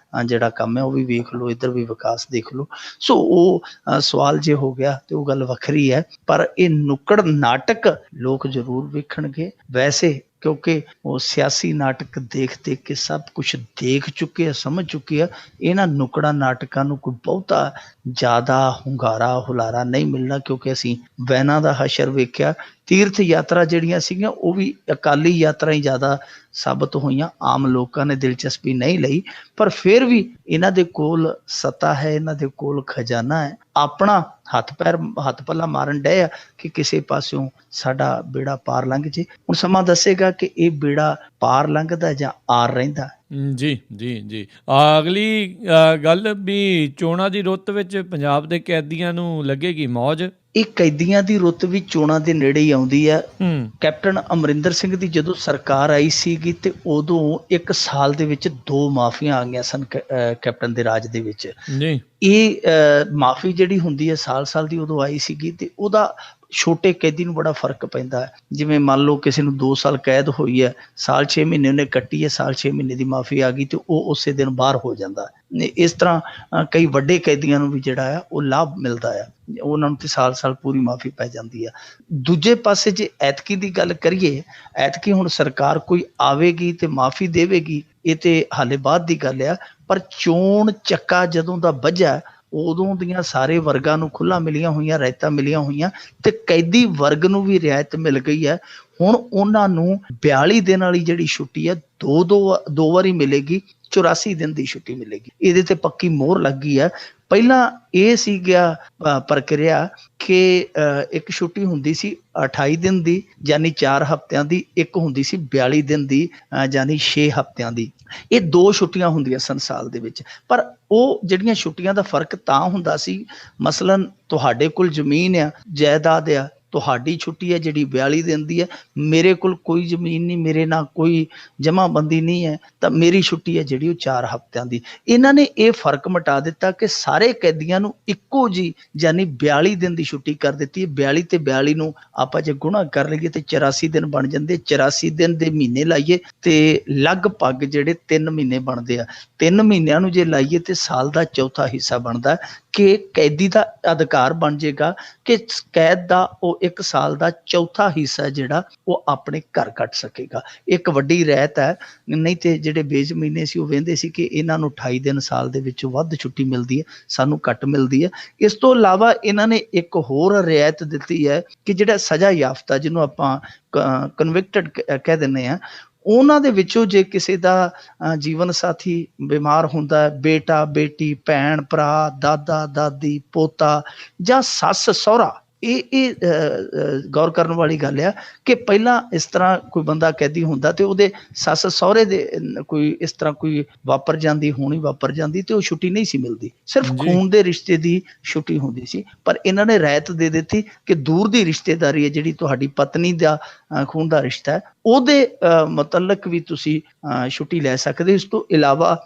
ਜਿਹੜਾ ਕੰਮ ਹੈ ਉਹ ਵੀ ਵੇਖ ਲਓ, ਇੱਧਰ ਵੀ ਵਿਕਾਸ ਦੇਖ ਲਓ। ਸੋ ਉਹ ਸਵਾਲ ਜੇ ਹੋ ਗਿਆ ਤੇ ਉਹ ਗੱਲ ਵੱਖਰੀ ਹੈ, ਪਰ ਇਹ ਨੁੱਕੜ ਨਾਟਕ ਲੋਕ ਜ਼ਰੂਰ ਵੇਖਣਗੇ। ਵੈਸੇ ਕਿਉਂਕਿ ਉਹ ਸਿਆਸੀ ਨਾਟਕ ਦੇਖ ਦੇਖ ਕੇ ਸਭ ਕੁਛ ਦੇਖ ਚੁੱਕੇ ਆ, ਸਮਝ ਚੁੱਕੇ ਆ। ਇਹਨਾਂ ਨੁੱਕੜਾ ਨਾਟਕਾਂ ਨੂੰ ਕੋਈ ਬਹੁਤਾ ਜ਼ਿਆਦਾ ਹੁੰਗਾਰਾ ਹੁਲਾਰਾ ਨਹੀਂ ਮਿਲਣਾ, ਕਿਉਂਕਿ ਅਸੀਂ ਵੈਨਾਂ ਦਾ ਹਸ਼ਰ ਵੇਖਿਆ। ਤੀਰਥ ਯਾਤਰਾ ਜਿਹੜੀਆਂ ਸੀਗੀਆਂ ਉਹ ਵੀ ਅਕਾਲੀ ਯਾਤਰਾ ਹੀ ਜ਼ਿਆਦਾ ਸਾਬਤ ਹੋਈਆਂ, ਆਮ ਲੋਕਾਂ ਨੇ ਦਿਲਚਸਪੀ ਨਹੀਂ ਲਈ। ਪਰ ਫਿਰ ਵੀ ਇਹਨਾਂ ਦੇ ਕੋਲ ਸੱਤਾ ਹੈ, ਇਹਨਾਂ ਦੇ ਕੋਲ ਖਜ਼ਾਨਾ ਹੈ, ਆਪਣਾ ਹੱਥ ਪੱਲਾ ਮਾਰਨ ਡਏ ਆ ਕਿ ਕਿਸੇ ਪਾਸਿਓਂ ਸਾਡਾ ਬੇੜਾ ਪਾਰ ਲੰਘ ਜੇ। ਹੁਣ ਸਮਾਂ ਦੱਸੇਗਾ ਕਿ ਇਹ ਬੇੜਾ ਪਾਰ ਲੰਘਦਾ ਜਾਂ ਆਰ ਰਹਿੰਦਾ। ਜੀ ਜੀ ਜੀ ਅਗਲੀ ਗੱਲ ਵੀ ਚੋਣਾਂ ਦੀ ਰੁੱਤ ਵਿੱਚ ਪੰਜਾਬ ਦੇ ਕੈਦੀਆਂ ਨੂੰ ਲੱਗੇਗੀ ਮੌਜ। ਇਹ ਕੈਦੀਆਂ ਦੀ ਰੁੱਤ ਵੀ ਚੋਣਾਂ ਦੇ ਨੇੜੇ ਹੀ ਆਉਂਦੀ ਹੈ। ਕੈਪਟਨ ਅਮਰਿੰਦਰ ਸਿੰਘ ਦੀ ਜਦੋਂ ਸਰਕਾਰ ਆਈ ਸੀਗੀ ਤੇ ਉਦੋਂ 1 ਸਾਲ ਦੇ ਵਿੱਚ 2 ਮਾਫੀਆਂ ਆ ਗਈਆਂ ਸਨ ਕੈਪਟਨ ਦੇ ਰਾਜ ਦੇ ਵਿੱਚ। ਇਹ ਮਾਫੀ ਜਿਹੜੀ ਹੁੰਦੀ ਹੈ ਸਾਲ ਦੀ ਉਦੋਂ ਆਈ ਸੀਗੀ ਤੇ ਉਹਦਾ ਛੋਟੇ ਕੈਦੀ ਨੂੰ ਬੜਾ ਫਰਕ ਪੈਂਦਾ ਹੈ। ਜਿਵੇਂ ਮੰਨ ਲਓ ਕਿਸੇ ਨੂੰ 2 ਸਾਲ ਕੈਦ ਹੋਈ ਹੈ, ਸਾਲ 6 ਮਹੀਨੇ ਉਹਨੇ ਕੱਟੀ ਹੈ, ਸਾਲ 6 ਮਹੀਨੇ ਦੀ ਮਾਫੀ ਆ ਗਈ ਤੇ ਉਹ ਉਸੇ ਦਿਨ ਬਾਹਰ ਹੋ ਜਾਂਦਾ ਹੈ। ਇਸ ਤਰ੍ਹਾਂ ਕਈ ਵੱਡੇ ਕੈਦੀਆਂ ਨੂੰ ਵੀ ਜਿਹੜਾ ਆ ਉਹ ਲਾਭ ਮਿਲਦਾ ਆ, ਉਹਨਾਂ ਨੂੰ ਤੇ ਸਾਲ ਪੂਰੀ ਮਾਫੀ ਪੈ ਜਾਂਦੀ ਆ। ਦੂਜੇ ਪਾਸੇ ਜੇ ਐਤਕੀ ਦੀ ਗੱਲ ਕਰੀਏ, ਐਤਕੀ ਹੁਣ ਸਰਕਾਰ ਕੋਈ ਆਵੇਗੀ ਤੇ ਮਾਫੀ ਦੇਵੇਗੀ, ਇਹ ਤੇ ਹਾਲੇ ਬਾਅਦ ਦੀ ਗੱਲ ਆ। ਪਰ ਚੋਣ ਚੱਕਾ ਜਦੋਂ ਦਾ ਵੱਜਾ ਉਦੋਂ ਦੀਆਂ ਸਾਰੇ ਵਰਗਾਂ ਨੂੰ ਖੁੱਲ੍ਹਾ ਮਿਲੀਆਂ ਹੋਈਆਂ, ਰਿਆਇਤਾਂ ਮਿਲੀਆਂ ਹੋਈਆਂ ਤੇ ਕੈਦੀ ਵਰਗ ਨੂੰ ਵੀ ਰਿਆਇਤ ਮਿਲ ਗਈ ਹੈ। ਹੁਣ ਉਹਨਾਂ ਨੂੰ 42 ਦਿਨ ਵਾਲੀ ਜਿਹੜੀ ਛੁੱਟੀ ਹੈ ਦੋ ਵਾਰੀ ਮਿਲੇਗੀ, 84 ਦਿਨ ਦੀ ਛੁੱਟੀ ਮਿਲੇਗੀ। ਇਹਦੇ ਤੇ ਪੱਕੀ ਮੋਹਰ ਲੱਗ ਗਈ ਹੈ। ਪਹਿਲਾਂ ਇਹ ਸੀ ਗਿਆ ਪ੍ਰਕਿਰਿਆ ਕਿ ਇੱਕ ਛੁੱਟੀ ਹੁੰਦੀ ਸੀ 28 ਦਿਨ ਦੀ ਯਾਨੀ 4 ਹਫ਼ਤਿਆਂ ਦੀ, ਇੱਕ ਹੁੰਦੀ ਸੀ 42 ਦਿਨ ਦੀ ਯਾਨੀ 6 ਹਫ਼ਤਿਆਂ ਦੀ। ਇਹ 2 ਛੁੱਟੀਆਂ ਹੁੰਦੀਆਂ ਸਨ ਸਾਲ ਦੇ ਵਿੱਚ। ਪਰ ਉਹ ਜਿਹੜੀਆਂ ਛੁੱਟੀਆਂ ਦਾ ਫਰਕ ਤਾਂ ਹੁੰਦਾ ਸੀ, ਮਸਲਨ ਤੁਹਾਡੇ ਕੋਲ ਜ਼ਮੀਨ ਆ, ਜਾਇਦਾਦ ਆ, ਤੁਹਾਡੀ ਛੁੱਟੀ ਹੈ ਜਿਹੜੀ 42 ਦਿਨ ਦੀ ਹੈ, ਮੇਰੇ ਕੋਲ ਕੋਈ ਜ਼ਮੀਨ ਨਹੀਂ, ਮੇਰੇ ਨਾਲ ਕੋਈ ਜਮ੍ਹਾਂਬੰਦੀ ਨਹੀਂ ਹੈ, ਤਾਂ ਮੇਰੀ ਛੁੱਟੀ ਹੈ ਜਿਹੜੀ ਉਹ 4 ਹਫ਼ਤਿਆਂ ਦੀ। ਇਹਨਾਂ ਨੇ ਇਹ ਫਰਕ ਮਿਟਾ ਦਿੱਤਾ ਕਿ ਸਾਰੇ ਕੈਦੀਆਂ ਨੂੰ ਇੱਕੋ ਜੀ ਯਾਨੀ 42 ਦਿਨ ਦੀ ਛੁੱਟੀ ਕਰ ਦਿੱਤੀ। 42 ਤੇ 42 ਨੂੰ ਆਪਾਂ ਜੇ ਗੁਣਾ ਕਰ ਲਈਏ ਤੇ 84 ਦਿਨ ਬਣ ਜਾਂਦੇ। 84 ਦਿਨ ਦੇ ਮਹੀਨੇ ਲਾਈਏ ਤੇ ਲਗਭਗ ਜਿਹੜੇ 3 ਮਹੀਨੇ ਬਣਦੇ ਆ। 3 ਮਹੀਨਿਆਂ ਨੂੰ ਜੇ ਲਾਈਏ ਤੇ ਸਾਲ ਦਾ ਚੌਥਾ ਹਿੱਸਾ ਬਣਦਾ ਕਿ ਕੈਦੀ ਦਾ ਅਧਿਕਾਰ ਬਣ ਜਾਏਗਾ ਕਿ ਕੈਦ ਦਾ ਉਹ 1 ਸਾਲ ਦਾ ਚੌਥਾ ਹਿੱਸਾ ਜਿਹੜਾ ਉਹ ਆਪਣੇ ਘਰ ਕੱਟ ਸਕੇਗਾ। ਇੱਕ ਵੱਡੀ ਰਹਿਤ ਹੈ, ਨਹੀਂ ਤੇ ਜਿਹੜੇ ਬੇਜ਼ਮੀਨੇ ਸੀ ਉਹ ਵਹਿੰਦੇ ਸੀ ਕਿ ਇਹਨਾਂ ਨੂੰ 28 ਦਿਨ ਸਾਲ ਦੇ ਵਿੱਚੋਂ ਵੱਧ ਛੁੱਟੀ ਮਿਲਦੀ ਹੈ, ਸਾਨੂੰ ਘੱਟ ਮਿਲਦੀ ਹੈ। ਇਸ ਤੋਂ ਇਲਾਵਾ ਇਹਨਾਂ ਨੇ ਇੱਕ ਹੋਰ ਰਿਆਇਤ ਦਿੱਤੀ ਹੈ ਕਿ ਜਿਹੜਾ ਸਜ਼ਾ ਯਾਫਤਾ, ਜਿਹਨੂੰ ਆਪਾਂ ਕਨਵਿਕਟਡ ਕਹਿ ਦਿੰਦੇ ਹਾਂ, ਉਹਨਾਂ ਦੇ ਵਿੱਚੋਂ ਜੇ ਕਿਸੇ ਦਾ ਜੀਵਨ ਸਾਥੀ ਬਿਮਾਰ ਹੁੰਦਾ, ਬੇਟਾ ਬੇਟੀ, ਭੈਣ ਭਰਾ, ਦਾਦਾ ਦਾਦੀ, ਪੋਤਾ ਜਾਂ ਸੱਸ ਸਹੁਰਾ, ਇਹ ਗੌਰ ਕਰਨ ਵਾਲੀ ਗੱਲ ਆ ਕਿ ਪਹਿਲਾਂ ਇਸ ਤਰ੍ਹਾਂ ਕੋਈ ਬੰਦਾ ਕੈਦੀ ਹੁੰਦਾ ਤੇ ਉਹਦੇ ਸੱਸ ਸਹੁਰੇ ਦੇ ਕੋਈ ਇਸ ਤਰ੍ਹਾਂ ਕੋਈ ਵਾਪਰ ਜਾਂਦੀ, ਹੋਣੀ ਵਾਪਰ ਜਾਂਦੀ ਤੇ ਉਹ ਛੁੱਟੀ ਨਹੀਂ ਸੀ ਮਿਲਦੀ, ਸਿਰਫ ਖੂਨ ਦੇ ਰਿਸ਼ਤੇ ਦੀ ਛੁੱਟੀ ਹੁੰਦੀ ਸੀ। ਪਰ ਇਹਨਾਂ ਨੇ ਰਾਇਤ ਦੇ ਦਿੱਤੀ ਕਿ ਦੂਰ ਦੀ ਰਿਸ਼ਤੇਦਾਰੀ ਹੈ ਜਿਹੜੀ ਤੁਹਾਡੀ ਪਤਨੀ ਦਾ ਖੂਨ ਦਾ ਰਿਸ਼ਤਾ ਹੈ, ਉਹਦੇ ਮੁਤਲਕ ਵੀ ਤੁਸੀਂ ਛੁੱਟੀ ਲੈ ਸਕਦੇ। ਇਸ ਤੋਂ ਇਲਾਵਾ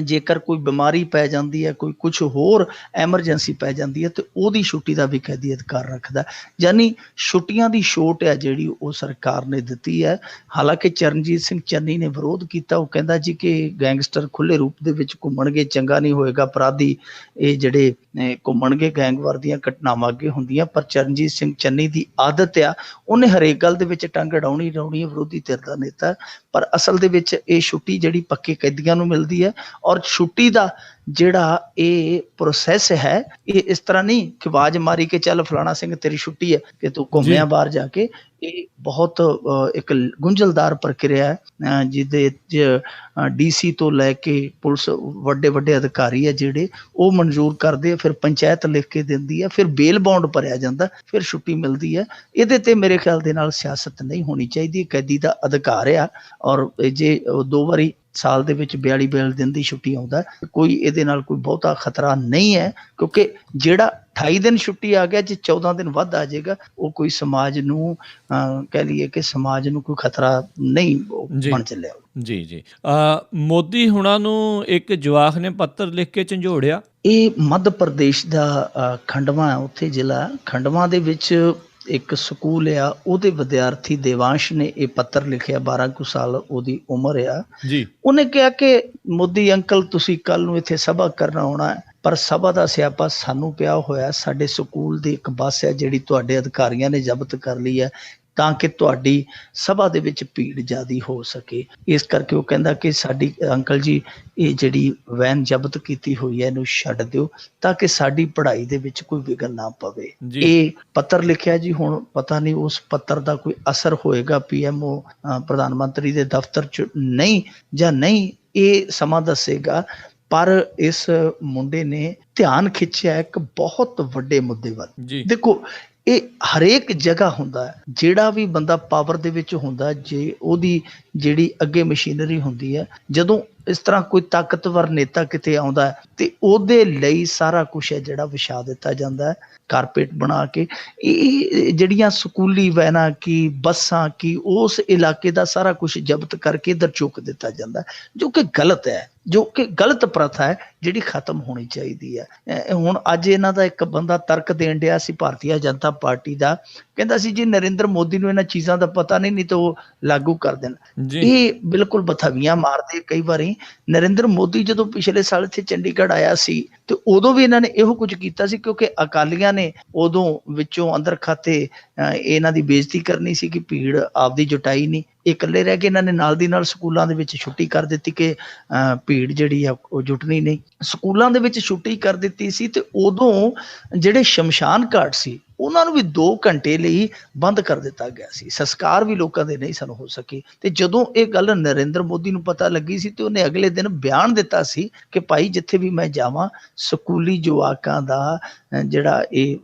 ਜੇਕਰ ਕੋਈ ਬਿਮਾਰੀ ਪੈ ਜਾਂਦੀ ਹੈ, ਕੋਈ ਕੁਛ ਹੋਰ ਐਮਰਜੈਂਸੀ ਪੈ ਜਾਂਦੀ ਹੈ ਤੇ ਉਹਦੀ ਛੁੱਟੀ ਦਾ ਵੀ ਕੈਦੀ ਅਧਿਕਾਰ ਰੱਖਦਾ। ਯਾਨੀ ਛੁੱਟੀਆਂ ਦੀ ਛੋਟ ਹੈ ਜਿਹੜੀ ਉਹ ਸਰਕਾਰ ਨੇ ਦਿੱਤੀ ਹੈ। ਹਾਲਾਂਕਿ ਚਰਨਜੀਤ ਸਿੰਘ ਚੰਨੀ ਨੇ ਵਿਰੋਧ ਕੀਤਾ, ਉਹ ਕਹਿੰਦਾ ਜੀ ਕਿ ਗੈਂਗਸਟਰ ਖੁੱਲ੍ਹੇ ਰੂਪ ਦੇ ਵਿੱਚ ਘੁੰਮਣਗੇ, ਚੰਗਾ ਨਹੀਂ ਹੋਏਗਾ, ਅਪਰਾਧੀ ਇਹ ਜਿਹੜੇ ਘੁੰਮਣਗੇ, ਗੈਂਗਵਾਰ ਦੀਆਂ ਘਟਨਾਵਾਂ ਅੱਗੇ ਹੁੰਦੀਆਂ। ਪਰ ਚਰਨਜੀਤ ਸਿੰਘ ਚੰਨੀ ਦੀ ਆਦਤ ਆ, ਉਹਨੇ ਹਰੇਕ ਗੱਲ ਦੇ ਵਿੱਚ ਟੰਗ ਅੜਾਉਣੀ ਹੈ, ਵਿਰੋਧੀ ਧਿਰ ਦਾ ਨੇਤਾ। ਪਰ ਅਸਲ ਦੇ ਵਿੱਚ ਇਹ ਛੁੱਟੀ ਜਿਹੜੀ ਪੱਕੇ ਕੈਦੀਆਂ ਨੂੰ ਮਿਲਦੀ ਹੈ। ਔਰ ਛੁੱਟੀ ਦਾ ਜਿਹੜਾ ਇਹ ਪ੍ਰੋਸੈਸ ਹੈ, ਇਹ ਇਸ ਤਰ੍ਹਾਂ ਨਹੀਂ ਕਿ ਆਵਾਜ਼ ਮਾਰੀ ਕਿ ਚੱਲ ਫਲਾਣਾ ਸਿੰਘ ਤੇਰੀ ਛੁੱਟੀ ਹੈ ਕਿ ਤੂੰ ਘੁੰਮਿਆ ਬਾਹਰ ਜਾ ਕੇ। ਇਹ ਬਹੁਤ ਇੱਕ ਗੁੰਝਲਦਾਰ ਪ੍ਰਕਿਰਿਆ ਹੈ ਜਿਹਦੇ 'ਚ DC ਤੋਂ ਲੈ ਕੇ ਪੁਲਿਸ ਵੱਡੇ ਅਧਿਕਾਰੀ ਹੈ ਜਿਹੜੇ ਉਹ ਮਨਜ਼ੂਰ ਕਰਦੇ ਆ, ਫਿਰ ਪੰਚਾਇਤ ਲਿਖ ਕੇ ਦਿੰਦੀ ਹੈ, ਫਿਰ ਬੇਲ ਬੌਂਡ ਭਰਿਆ ਜਾਂਦਾ, ਫਿਰ ਛੁੱਟੀ ਮਿਲਦੀ ਹੈ। ਇਹਦੇ ਤੇ ਮੇਰੇ ਖਿਆਲ ਦੇ ਨਾਲ ਸਿਆਸਤ ਨਹੀਂ ਹੋਣੀ ਚਾਹੀਦੀ, ਕੈਦੀ ਦਾ ਅਧਿਕਾਰ ਆ। ਔਰ ਜੇ 2 ਵਾਰੀ ਸਾਲ ਦੇ ਵਿੱਚ 42 ਦਿਨ ਦੀ ਛੁੱਟੀ ਆਉਂਦਾ। ਕੋਈ ਇਹਦੇ ਨਾਲ ਕੋਈ ਬਹੁਤਾ ਖਤਰਾ ਨਹੀਂ ਹੈ, ਕਿਉਂਕਿ ਜਿਹੜਾ 28 ਦਿਨ ਛੁੱਟੀ ਆ ਗਿਆ, ਜੇ 14 ਦਿਨ ਵੱਧ ਆ ਜਾਏਗਾ, ਉਹ ਕੋਈ ਸਮਾਜ ਨੂੰ ਕਹਿ ਲਈਏ ਕਿ ਸਮਾਜ ਨੂੰ ਕੋਈ ਖਤਰਾ ਨਹੀਂ ਬਣ ਚੱਲਿਆ। ਜੀ ਜੀ। ਮੋਦੀ ਹੁਣਾਂ ਨੂੰ ਇੱਕ ਜਵਾਕ ਨੇ ਪੱਤਰ ਲਿਖ ਕੇ ਝੰਜੋੜਿਆ। ਇਹ ਮੱਧ ਪ੍ਰਦੇਸ਼ ਦਾ ਖੰਡਵਾ, ਉੱਥੇ ਜ਼ਿਲ੍ਹਾ ਖੰਡਵਾ ਦੇ ਵਿੱਚ ਇੱਕ ਸਕੂਲ ਆ, ਉਹਦੇ ਵਿਦਿਆਰਥੀ ਦੇਵਾਂਸ਼ ਨੇ ਇਹ ਪੱਤਰ ਲਿਖਿਆ। 12 ਕੁ ਸਾਲ ਉਹਦੀ ਉਮਰ ਆ ਜੀ। ਉਹਨੇ ਕਿਹਾ ਕਿ ਮੋਦੀ ਅੰਕਲ, ਤੁਸੀਂ ਕੱਲ ਨੂੰ ਇੱਥੇ ਸਭਾ ਕਰਨ ਆਉਣਾ ਹੈ, ਪਰ ਸਭਾ ਦਾ ਸਿਆਪਾ ਸਾਨੂੰ ਪਿਆ ਹੋਇਆ। ਸਾਡੇ ਸਕੂਲ ਦੀ ਇੱਕ ਬੱਸ ਹੈ ਜਿਹੜੀ ਤੁਹਾਡੇ ਅਧਿਕਾਰੀਆਂ ਨੇ ਜ਼ਬਤ ਕਰ ਲਈ ਹੈ, ਤਾਂ ਕਿ ਤੁਹਾਡੀ ਸਭਾ ਦੇ ਵਿੱਚ ਭੀੜ ਜ਼ਿਆਦਾ ਹੋ ਸਕੇ। ਇਸ ਕਰਕੇ ਉਹ ਕਹਿੰਦਾ ਕਿ ਸਾਡੀ ਅੰਕਲ ਜੀ, ਇਹ ਜਿਹੜੀ ਵੈਨ ਜ਼ਬਤ ਕੀਤੀ ਹੋਈ ਹੈ, ਇਹਨੂੰ ਛੱਡ ਦਿਓ ਤਾਂ ਕਿ ਸਾਡੀ ਪੜ੍ਹਾਈ ਦੇ ਵਿੱਚ ਕੋਈ ਵਿਘਨ ਨਾ ਪਵੇ। ਇਹ ਪੱਤਰ ਲਿਖਿਆ ਜੀ। ਹੁਣ ਪਤਾ ਨਹੀਂ ਉਸ ਪੱਤਰ ਦਾ ਕੋਈ ਅਸਰ ਹੋਏਗਾ PMO ਪ੍ਰਧਾਨ ਮੰਤਰੀ ਦੇ ਦਫ਼ਤਰ 'ਚ ਨਹੀਂ ਜਾਂ ਨਹੀਂ, ਇਹ ਸਮਾਂ ਦੱਸੇਗਾ। ਪਰ ਇਸ ਮੁੰਡੇ ਨੇ ਧਿਆਨ ਖਿੱਚਿਆ ਇੱਕ ਬਹੁਤ ਵੱਡੇ ਮੁੱਦੇ ਵੱਲ। ਦੇਖੋ, ਇਹ ਹਰੇਕ ਜਗ੍ਹਾ ਹੁੰਦਾ ਹੈ। ਜਿਹੜਾ ਵੀ ਬੰਦਾ ਪਾਵਰ ਦੇ ਵਿੱਚ ਹੁੰਦਾ, ਜੇ ਉਹਦੀ ਜਿਹੜੀ ਅੱਗੇ ਮਸ਼ੀਨਰੀ ਹੁੰਦੀ ਹੈ, ਜਦੋਂ ਇਸ ਤਰ੍ਹਾਂ ਕੋਈ ਤਾਕਤਵਰ ਨੇਤਾ ਕਿਤੇ ਆਉਂਦਾ ਤੇ ਉਹਦੇ ਲਈ ਸਾਰਾ ਕੁਛ ਹੈ ਜਿਹੜਾ ਵਿਛਾ ਦਿੱਤਾ ਜਾਂਦਾ ਹੈ, ਕਾਰਪੇਟ ਬਣਾ ਕੇ। ਇਹ ਜਿਹੜੀਆਂ ਸਕੂਲੀ ਵੈਨਾਂ ਕੀ ਬੱਸਾਂ ਕੀ, ਉਸ ਇਲਾਕੇ ਦਾ ਸਾਰਾ ਕੁਛ ਜ਼ਬਤ ਕਰਕੇ ਇੱਧਰ ਚੁੱਕ ਦਿੱਤਾ ਜਾਂਦਾ, ਜੋ ਕਿ ਗਲਤ ਹੈ, ਜੋ ਕਿ ਗਲਤ ਪ੍ਰਥਾ ਹੈ, ਜਿਹੜੀ ਖਤਮ ਹੋਣੀ ਚਾਹੀਦੀ ਹੈ। ਹੁਣ ਅੱਜ ਇਹਨਾਂ ਦਾ ਇੱਕ ਬੰਦਾ ਤਰਕ ਦੇਣ ਡਿਆ ਸੀ, ਭਾਰਤੀ ਜਨਤਾ ਪਾਰਟੀ ਦਾ, ਕਹਿੰਦਾ ਸੀ ਜੀ ਨਰਿੰਦਰ ਮੋਦੀ ਨੂੰ ਇਹਨਾਂ ਚੀਜ਼ਾਂ ਦਾ ਪਤਾ ਨਹੀਂ ਤਾਂ ਉਹ ਲਾਗੂ ਕਰ ਦੇਣ। ਇਹ ਬਿਲਕੁਲ ਬਥਾਵੀਆਂ ਮਾਰਦੇ। ਕਈ ਵਾਰੀ ਨਰਿੰਦਰ ਮੋਦੀ ਜਦੋਂ ਪਿਛਲੇ ਸਾਲ ਇੱਥੇ ਚੰਡੀਗੜ੍ਹ ਆਇਆ ਸੀ ਤੇ ਉਦੋਂ ਵੀ ਇਹਨਾਂ ਨੇ ਇਹੋ ਕੁਝ ਕੀਤਾ ਸੀ, ਕਿਉਂਕਿ ਅਕਾਲੀਆਂ ਨੇ ਉਦੋਂ ਵਿੱਚੋਂ ਅੰਦਰ ਖਾਤੇ ਇਹਨਾਂ ਦੀ ਬੇਇੱਜ਼ਤੀ ਕਰਨੀ ਸੀ ਕਿ ਭੀੜ ਆਪਦੀ ਜੁਟਾਈ ਨਹੀਂ, ਇਹ ਇਕੱਲੇ ਰਹਿ ਕੇ ਇਹਨਾਂ ਨੇ ਨਾਲ ਦੀ ਨਾਲ ਸਕੂਲਾਂ ਦੇ ਵਿੱਚ ਛੁੱਟੀ ਕਰ ਦਿੱਤੀ ਕਿ ਭੀੜ ਜਿਹੜੀ ਆ ਉਹ ਜੁਟਣੀ ਨਹੀਂ। ਸਕੂਲਾਂ ਦੇ ਵਿੱਚ ਛੁੱਟੀ ਕਰ ਦਿੱਤੀ ਸੀ ਤੇ ਉਦੋਂ ਜਿਹੜੇ ਸ਼ਮਸ਼ਾਨ ਘਾਟ ਸੀ ਉਹਨਾਂ ਨੂੰ ਵੀ 2 ਘੰਟੇ ਲਈ ਬੰਦ ਕਰ ਦਿੱਤਾ ਗਿਆ ਸੀ। ਸੰਸਕਾਰ ਵੀ ਲੋਕਾਂ ਦੇ ਨਹੀਂ ਸਨ ਹੋ ਸਕੇ। ਤੇ ਜਦੋਂ ਇਹ ਗੱਲ ਨਰਿੰਦਰ ਮੋਦੀ ਨੂੰ ਪਤਾ ਲੱਗੀ ਸੀ ਤੇ ਉਹਨੇ ਅਗਲੇ ਦਿਨ ਬਿਆਨ ਦਿੱਤਾ ਸੀ ਕਿ ਭਾਈ ਜਿੱਥੇ ਵੀ ਮੈਂ ਜਾਵਾਂ, ਸਕੂਲੀ ਜਵਾਕਾਂ ਦਾ ਜਿਹੜਾ ਇਹ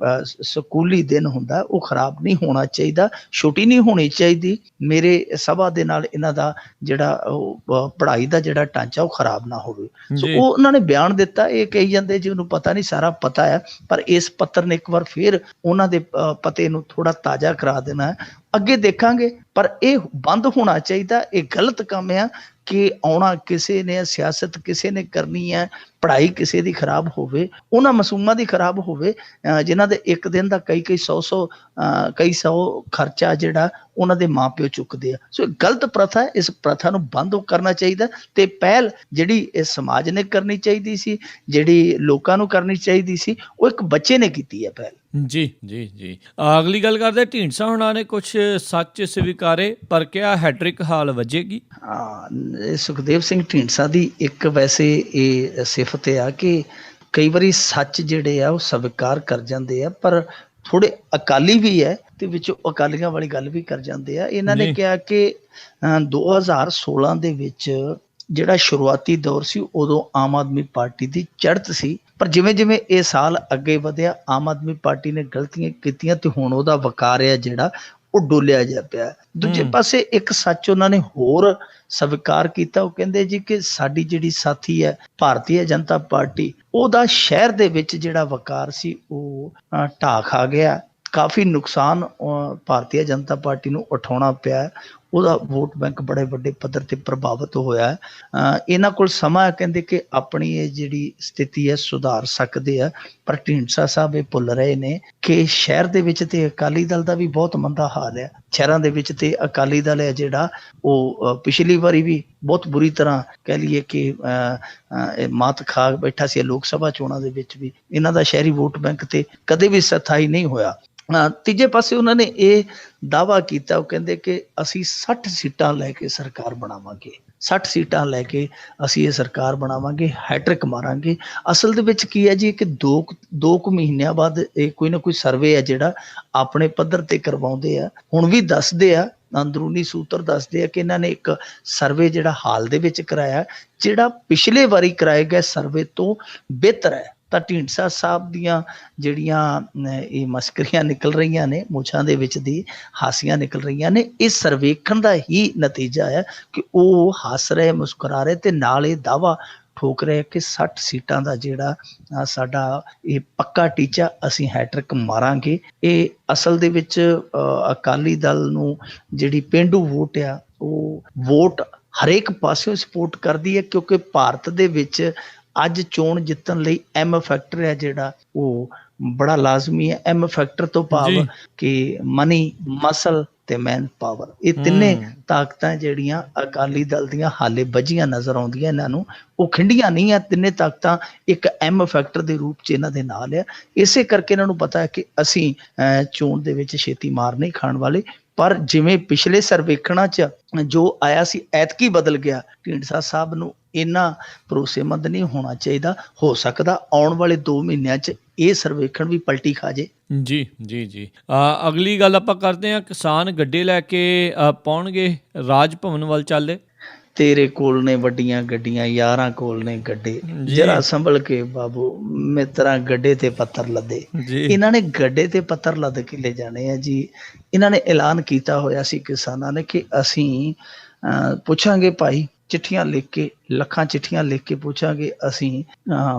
ਸਕੂਲੀ ਦਿਨ ਹੁੰਦਾ ਉਹ ਖਰਾਬ ਨਹੀਂ ਹੋਣਾ ਚਾਹੀਦਾ, ਛੁੱਟੀ ਨਹੀਂ ਹੋਣੀ ਚਾਹੀਦੀ। ਮੇਰੇ ਸਭਾ ਦੇ ਨਾਲ ਇਹਨਾਂ ਦਾ ਜਿਹੜਾ ਉਹ ਪੜ੍ਹਾਈ ਦਾ ਜਿਹੜਾ ਢਾਂਚਾ ਉਹ ਖਰਾਬ ਨਾ ਹੋਵੇ। ਸੋ ਉਹ ਉਹਨਾਂ ਨੇ ਬਿਆਨ ਦਿੱਤਾ। ਇਹ ਕਹੀ ਜਾਂਦੇ ਜੀ ਉਹਨੂੰ ਪਤਾ ਨਹੀਂ, ਸਾਰਾ ਪਤਾ ਹੈ, ਪਰ ਇਸ ਪੱਤਰ ਨੇ ਇੱਕ ਵਾਰ ਫਿਰ ਉਹਨਾਂ ਦੇ ਪਤੇ ਨੂੰ ਥੋੜਾ ਤਾਜ਼ਾ ਕਰਾ ਦੇਣਾ ਹੈ। ਅੱਗੇ ਦੇਖਾਂਗੇ, ਪਰ ਇਹ ਬੰਦ ਹੋਣਾ ਚਾਹੀਦਾ। ਇਹ ਗਲਤ ਕੰਮ ਆ ਕਿ ਆਉਣਾ ਕਿਸੇ ਨੇ, ਸਿਆਸਤ ਕਿਸੇ ਨੇ ਕਰਨੀ ਹੈ, ਪੜ੍ਹਾਈ ਕਿਸੇ ਦੀ ਖਰਾਬ ਹੋਵੇ, ਉਹਨਾਂ ਮਾਸੂਮਾਂ ਦੀ ਖਰਾਬ ਹੋਵੇ ਜਿਨ੍ਹਾਂ ਦੇ ਇੱਕ ਦਿਨ ਦਾ ਕਈ ਸੌ ਖਰਚਾ ਜਿਹੜਾ ਉਹਨਾਂ ਦੇ ਮਾਂ ਪਿਓ ਚੁੱਕਦੇ ਆ। ਸੋ ਗਲਤ ਪ੍ਰਥਾ ਹੈ, ਇਸ ਪ੍ਰਥਾ ਨੂੰ ਬੰਦ ਕਰਨਾ ਚਾਹੀਦਾ। ਤੇ ਪਹਿਲ ਜਿਹੜੀ ਇਸ ਸਮਾਜ ਨੇ ਕਰਨੀ ਚਾਹੀਦੀ ਸੀ, ਜਿਹੜੀ ਲੋਕਾਂ ਨੂੰ ਕਰਨੀ ਚਾਹੀਦੀ ਸੀ, ਉਹ ਇੱਕ ਬੱਚੇ ਨੇ ਕੀਤੀ ਹੈ ਪਹਿਲ। ਜੀ ਜੀ ਜੀ। ਅਗਲੀ ਗੱਲ ਕਰਦੇ, ਢੀਂਡਸਾ ਹੁਣਾਂ ਨੇ ਕੁਛ ਸੱਚ ਸਵੀਕਾਰੇ ਪਰ ਕਿਹਾ ਹੈਟ੍ਰਿਕ ਹਾਲ ਵੱਜੇਗੀ। ਸੁਖਦੇਵ ਸਿੰਘ ਢੀਂਡਸਾ ਦੀ ਇੱਕ ਵੈਸੇ ਇਹ ਸਿਫਤ ਆ ਕਿ ਕਈ ਵਾਰੀ ਸੱਚ ਜਿਹੜੇ ਆ ਉਹ ਸਵੀਕਾਰ ਕਰ ਜਾਂਦੇ ਆ, ਪਰ ਥੋੜੇ ਅਕਾਲੀ ਵੀ ਹੈ ਤੇ ਵਿੱਚੋਂ ਅਕਾਲੀਆਂ ਵਾਲੀ ਗੱਲ ਵੀ ਕਰ ਜਾਂਦੇ ਆ। ਇਹਨਾਂ ਨੇ ਕਿਹਾ ਕਿ 2016 ਦੇ ਵਿੱਚ ਜਿਹੜਾ ਸ਼ੁਰੂਆਤੀ ਦੌਰ ਸੀ ਉਦੋਂ ਆਮ ਆਦਮੀ ਪਾਰਟੀ ਦੀ ਚੜ੍ਹਤ ਸੀ, ਪਰ ਜਿਵੇਂ ਜਿਵੇਂ ਇਹ ਸਾਲ ਅੱਗੇ ਵਧਿਆ ਆਮ ਆਦਮੀ ਪਾਰਟੀ ਨੇ ਗਲਤੀਆਂ ਕੀਤੀਆਂ ਤੇ ਹੁਣ ਉਹਦਾ ਵਕਾਰ ਹੈ ਜਿਹੜਾ ਉਹ ਡੋਲਿਆ ਜਾ ਪਿਆ। ਦੂਜੇ ਪਾਸੇ ਇੱਕ ਸੱਚ ਉਹਨਾਂ ਨੇ ਹੋਰ ਸਵੀਕਾਰ ਕੀਤਾ। ਉਹ ਕਹਿੰਦੇ ਜੀ ਕਿ ਸਾਡੀ ਜਿਹੜੀ ਸਾਥੀ ਹੈ ਭਾਰਤੀ ਜਨਤਾ ਪਾਰਟੀ, ਉਹਦਾ ਸ਼ਹਿਰ ਦੇ ਵਿੱਚ ਜਿਹੜਾ ਵਕਾਰ ਸੀ ਉਹ ਢਾਹ ਖਾ ਗਿਆ। ਕਾਫੀ ਨੁਕਸਾਨ ਭਾਰਤੀ ਜਨਤਾ ਪਾਰਟੀ ਨੂੰ ਉਠਾਉਣਾ ਪਿਆ। ਉਹਦਾ ਵੋਟ ਬੈਂਕ ਬੜੇ ਵੱਡੇ ਪੱਧਰ ਤੇ ਪ੍ਰਭਾਵਿਤ ਹੋਇਆ ਹੈ। ਇਹਨਾਂ ਕੋਲ ਸਮਾਂ ਕਹਿੰਦੇ ਕਿ ਆਪਣੀ ਇਹ ਜਿਹੜੀ ਸਥਿਤੀ ਹੈ ਸੁਧਾਰ ਸਕਦੇ ਆ, ਪਰ ਢੀਂਡਸਾ ਸਾਹਿਬ ਇਹ ਭੁੱਲ ਰਹੇ ਨੇ ਕਿ ਸ਼ਹਿਰ ਦੇ ਵਿੱਚ ਤੇ ਅਕਾਲੀ ਦਲ ਦਾ ਵੀ ਬਹੁਤ ਮੰਦਾ ਹਾਲ ਹੈ। ਸ਼ਹਿਰਾਂ ਦੇ ਵਿੱਚ ਤੇ ਅਕਾਲੀ ਦਲ ਹੈ ਜਿਹੜਾ ਉਹ ਪਿਛਲੀ ਵਾਰੀ ਵੀ ਬਹੁਤ ਬੁਰੀ ਤਰ੍ਹਾਂ ਕਹਿ ਲਈਏ ਕਿ ਮਾਤ ਖਾ ਬੈਠਾ ਸੀ। ਲੋਕ ਸਭਾ ਚੋਣਾਂ ਦੇ ਵਿੱਚ ਵੀ ਇਹਨਾਂ ਦਾ ਸ਼ਹਿਰੀ ਵੋਟ ਬੈਂਕ ਤੇ ਕਦੇ ਵੀ ਸਥਾਈ ਨਹੀਂ ਹੋਇਆ। ਤੀਜੇ ਪਾਸੇ ਉਹਨਾਂ ਨੇ ਇਹ ਦਾਅਵਾ ਕੀਤਾ, ਉਹ ਕਹਿੰਦੇ ਕਿ ਅਸੀਂ 60 ਸੀਟਾਂ ਲੈ ਕੇ ਸਰਕਾਰ ਬਣਾਵਾਂਗੇ, 60 ਸੀਟਾਂ ਲੈ ਕੇ ਅਸੀਂ ਇਹ ਸਰਕਾਰ ਬਣਾਵਾਂਗੇ, ਹੈਟ੍ਰਿਕ ਮਾਰਾਂਗੇ। ਅਸਲ ਦੇ ਵਿੱਚ ਕੀ ਹੈ ਜੀ ਕਿ ਦੋ ਕੁ ਮਹੀਨਿਆਂ ਬਾਅਦ ਇਹ ਕੋਈ ਨਾ ਕੋਈ ਸਰਵੇ ਹੈ ਜਿਹੜਾ ਆਪਣੇ ਪੱਧਰ ਤੇ ਕਰਵਾਉਂਦੇ ਆ। ਹੁਣ ਵੀ ਦੱਸਦੇ ਆ, ਅੰਦਰੂਨੀ ਸੂਤਰ ਦੱਸਦੇ ਆ ਕਿ ਇਹਨਾਂ ਨੇ ਇੱਕ ਸਰਵੇ ਜਿਹੜਾ ਹਾਲ ਦੇ ਵਿੱਚ ਕਰਾਇਆ, ਜਿਹੜਾ ਪਿਛਲੇ ਵਾਰੀ ਕਰਾਏ ਗਏ ਸਰਵੇ ਤੋਂ ਬਿਹਤਰ ਹੈ। ਤਾਂ ਢੀਂਡਸਾ ਸਾਹਿਬ ਦੀਆਂ ਜਿਹੜੀਆਂ ਇਹ ਮਸਕਰੀਆਂ ਨਿਕਲ ਰਹੀਆਂ ਨੇ, ਮੁੱਛਾਂ ਦੇ ਵਿੱਚ ਦੀ ਹਾਸੀਆਂ ਨਿਕਲ ਰਹੀਆਂ ਨੇ, ਇਹ ਸਰਵੇਖਣ ਦਾ ਹੀ ਨਤੀਜਾ ਹੈ ਕਿ ਉਹ ਹੱਸ ਰਹੇ, ਮੁਸਕਰਾ ਰਹੇ ਤੇ ਨਾਲ ਇਹ ਦਾਅਵਾ ਠੋਕ ਰਹੇ ਕਿ 60 ਸੀਟਾਂ ਦਾ ਜਿਹੜਾ ਸਾਡਾ ਇਹ ਪੱਕਾ ਟੀਚਾ, ਅਸੀਂ ਹੈਟ੍ਰਿਕ ਮਾਰਾਂਗੇ। ਇਹ ਅਸਲ ਦੇ ਵਿੱਚ ਅਕਾਲੀ ਦਲ ਨੂੰ ਜਿਹੜੀ ਪੇਂਡੂ ਵੋਟ ਆ, ਉਹ ਵੋਟ ਹਰੇਕ ਪਾਸਿਓਂ ਸਪੋਰਟ ਕਰਦੀ ਹੈ, ਕਿਉਂਕਿ ਭਾਰਤ ਦੇ ਵਿੱਚ ਅੱਜ ਚੋਣ ਜਿੱਤਣ ਲਈ ਐਮ ਫੈਕਟਰ ਹੈ ਜਿਹੜਾ ਉਹ ਬੜਾ ਲਾਜ਼ਮੀ ਹੈ। ਐਮ ਫੈਕਟਰ ਤੋਂ ਭਾਵ ਕਿ ਮਨੀ, ਮਸਲ ਤੇ ਮੈਨ ਪਾਵਰ, ਇਹ ਤਿੰਨੇ ਤਾਕਤਾਂ ਜਿਹੜੀਆਂ ਅਕਾਲੀ ਦਲ ਦੀਆਂ ਹਾਲੇ ਬੱਝੀਆਂ ਨਜ਼ਰ ਆਉਂਦੀਆਂ ਇਹਨਾਂ ਨੂੰ, ਉਹ ਖਿੰਡੀਆਂ ਨਹੀਂ ਆ। ਤਿੰਨੇ ਤਾਕਤਾਂ ਇੱਕ ਐਮ ਫੈਕਟਰ ਦੇ ਰੂਪ 'ਚ ਇਹਨਾਂ ਦੇ ਨਾਲ ਆ। ਇਸੇ ਕਰਕੇ ਇਹਨਾਂ ਨੂੰ ਪਤਾ ਹੈ ਕਿ ਅਸੀਂ ਚੋਣ ਦੇ ਵਿੱਚ ਛੇਤੀ ਮਾਰ ਨਹੀਂ ਖਾਣ ਵਾਲੇ। ਪਰ ਜਿਵੇਂ ਪਿਛਲੇ ਸਰਵੇਖਣਾਂ 'ਚ ਜੋ ਆਇਆ ਸੀ ਐਤਕੀ ਬਦਲ ਗਿਆ, ਢੀਂਡਸਾ ਸਾਹਿਬ ਨੂੰ ਇੰਨਾ ਭਰੋਸੇਮੰਦ ਨਹੀਂ ਹੋਣਾ ਚਾਹੀਦਾ। ਹੋ ਸਕਦਾ ਆਉਣ ਵਾਲੇ 2 ਮਹੀਨਿਆਂ 'ਚ ਇਹ ਸਰਵੇਖਣ ਵੀ ਪਲਟੀ ਖਾ ਜੇ। ਜੀ ਜੀ ਜੀ ਅਗਲੀ ਗੱਲ ਆਪਾਂ ਕਰਦੇ ਹਾਂ, ਕਿਸਾਨ ਗੱਡੇ ਲੈ ਕੇ ਪਹੁੰਚਣਗੇ ਰਾਜ ਭਵਨ ਵੱਲ ਚੱਲੇ। ਤੇਰੇ ਕੋਲ ਨੇ ਵੱਡੀਆਂ ਗੱਡੀਆਂ, ਯਾਰਾਂ ਕੋਲ ਨੇ ਗੱਡੇ, ਜਰਾ ਸੰਭਲ ਕੇ ਬਾਬੂ ਮਿੱਤਰਾਂ, ਗੱਡੇ ਤੇ ਪੱਥਰ ਲੱਦੇ। ਇਹਨਾਂ ਨੇ ਗੱਡੇ ਤੇ ਪੱਥਰ ਲੱਦ ਕੇ ਲੈ ਜਾਣੇ ਆ ਜੀ। ਇਹਨਾਂ ਨੇ ਐਲਾਨ ਕੀਤਾ ਹੋਇਆ ਸੀ ਕਿਸਾਨਾਂ ਨੇ ਕਿ ਅਸੀਂ ਪੁੱਛਾਂਗੇ ਭਾਈ, ਚਿੱਠੀਆਂ ਲਿਖ ਕੇ, ਲੱਖਾਂ ਚਿੱਠੀਆਂ ਲਿਖ ਕੇ ਪੁੱਛਾਂਗੇ ਅਸੀਂ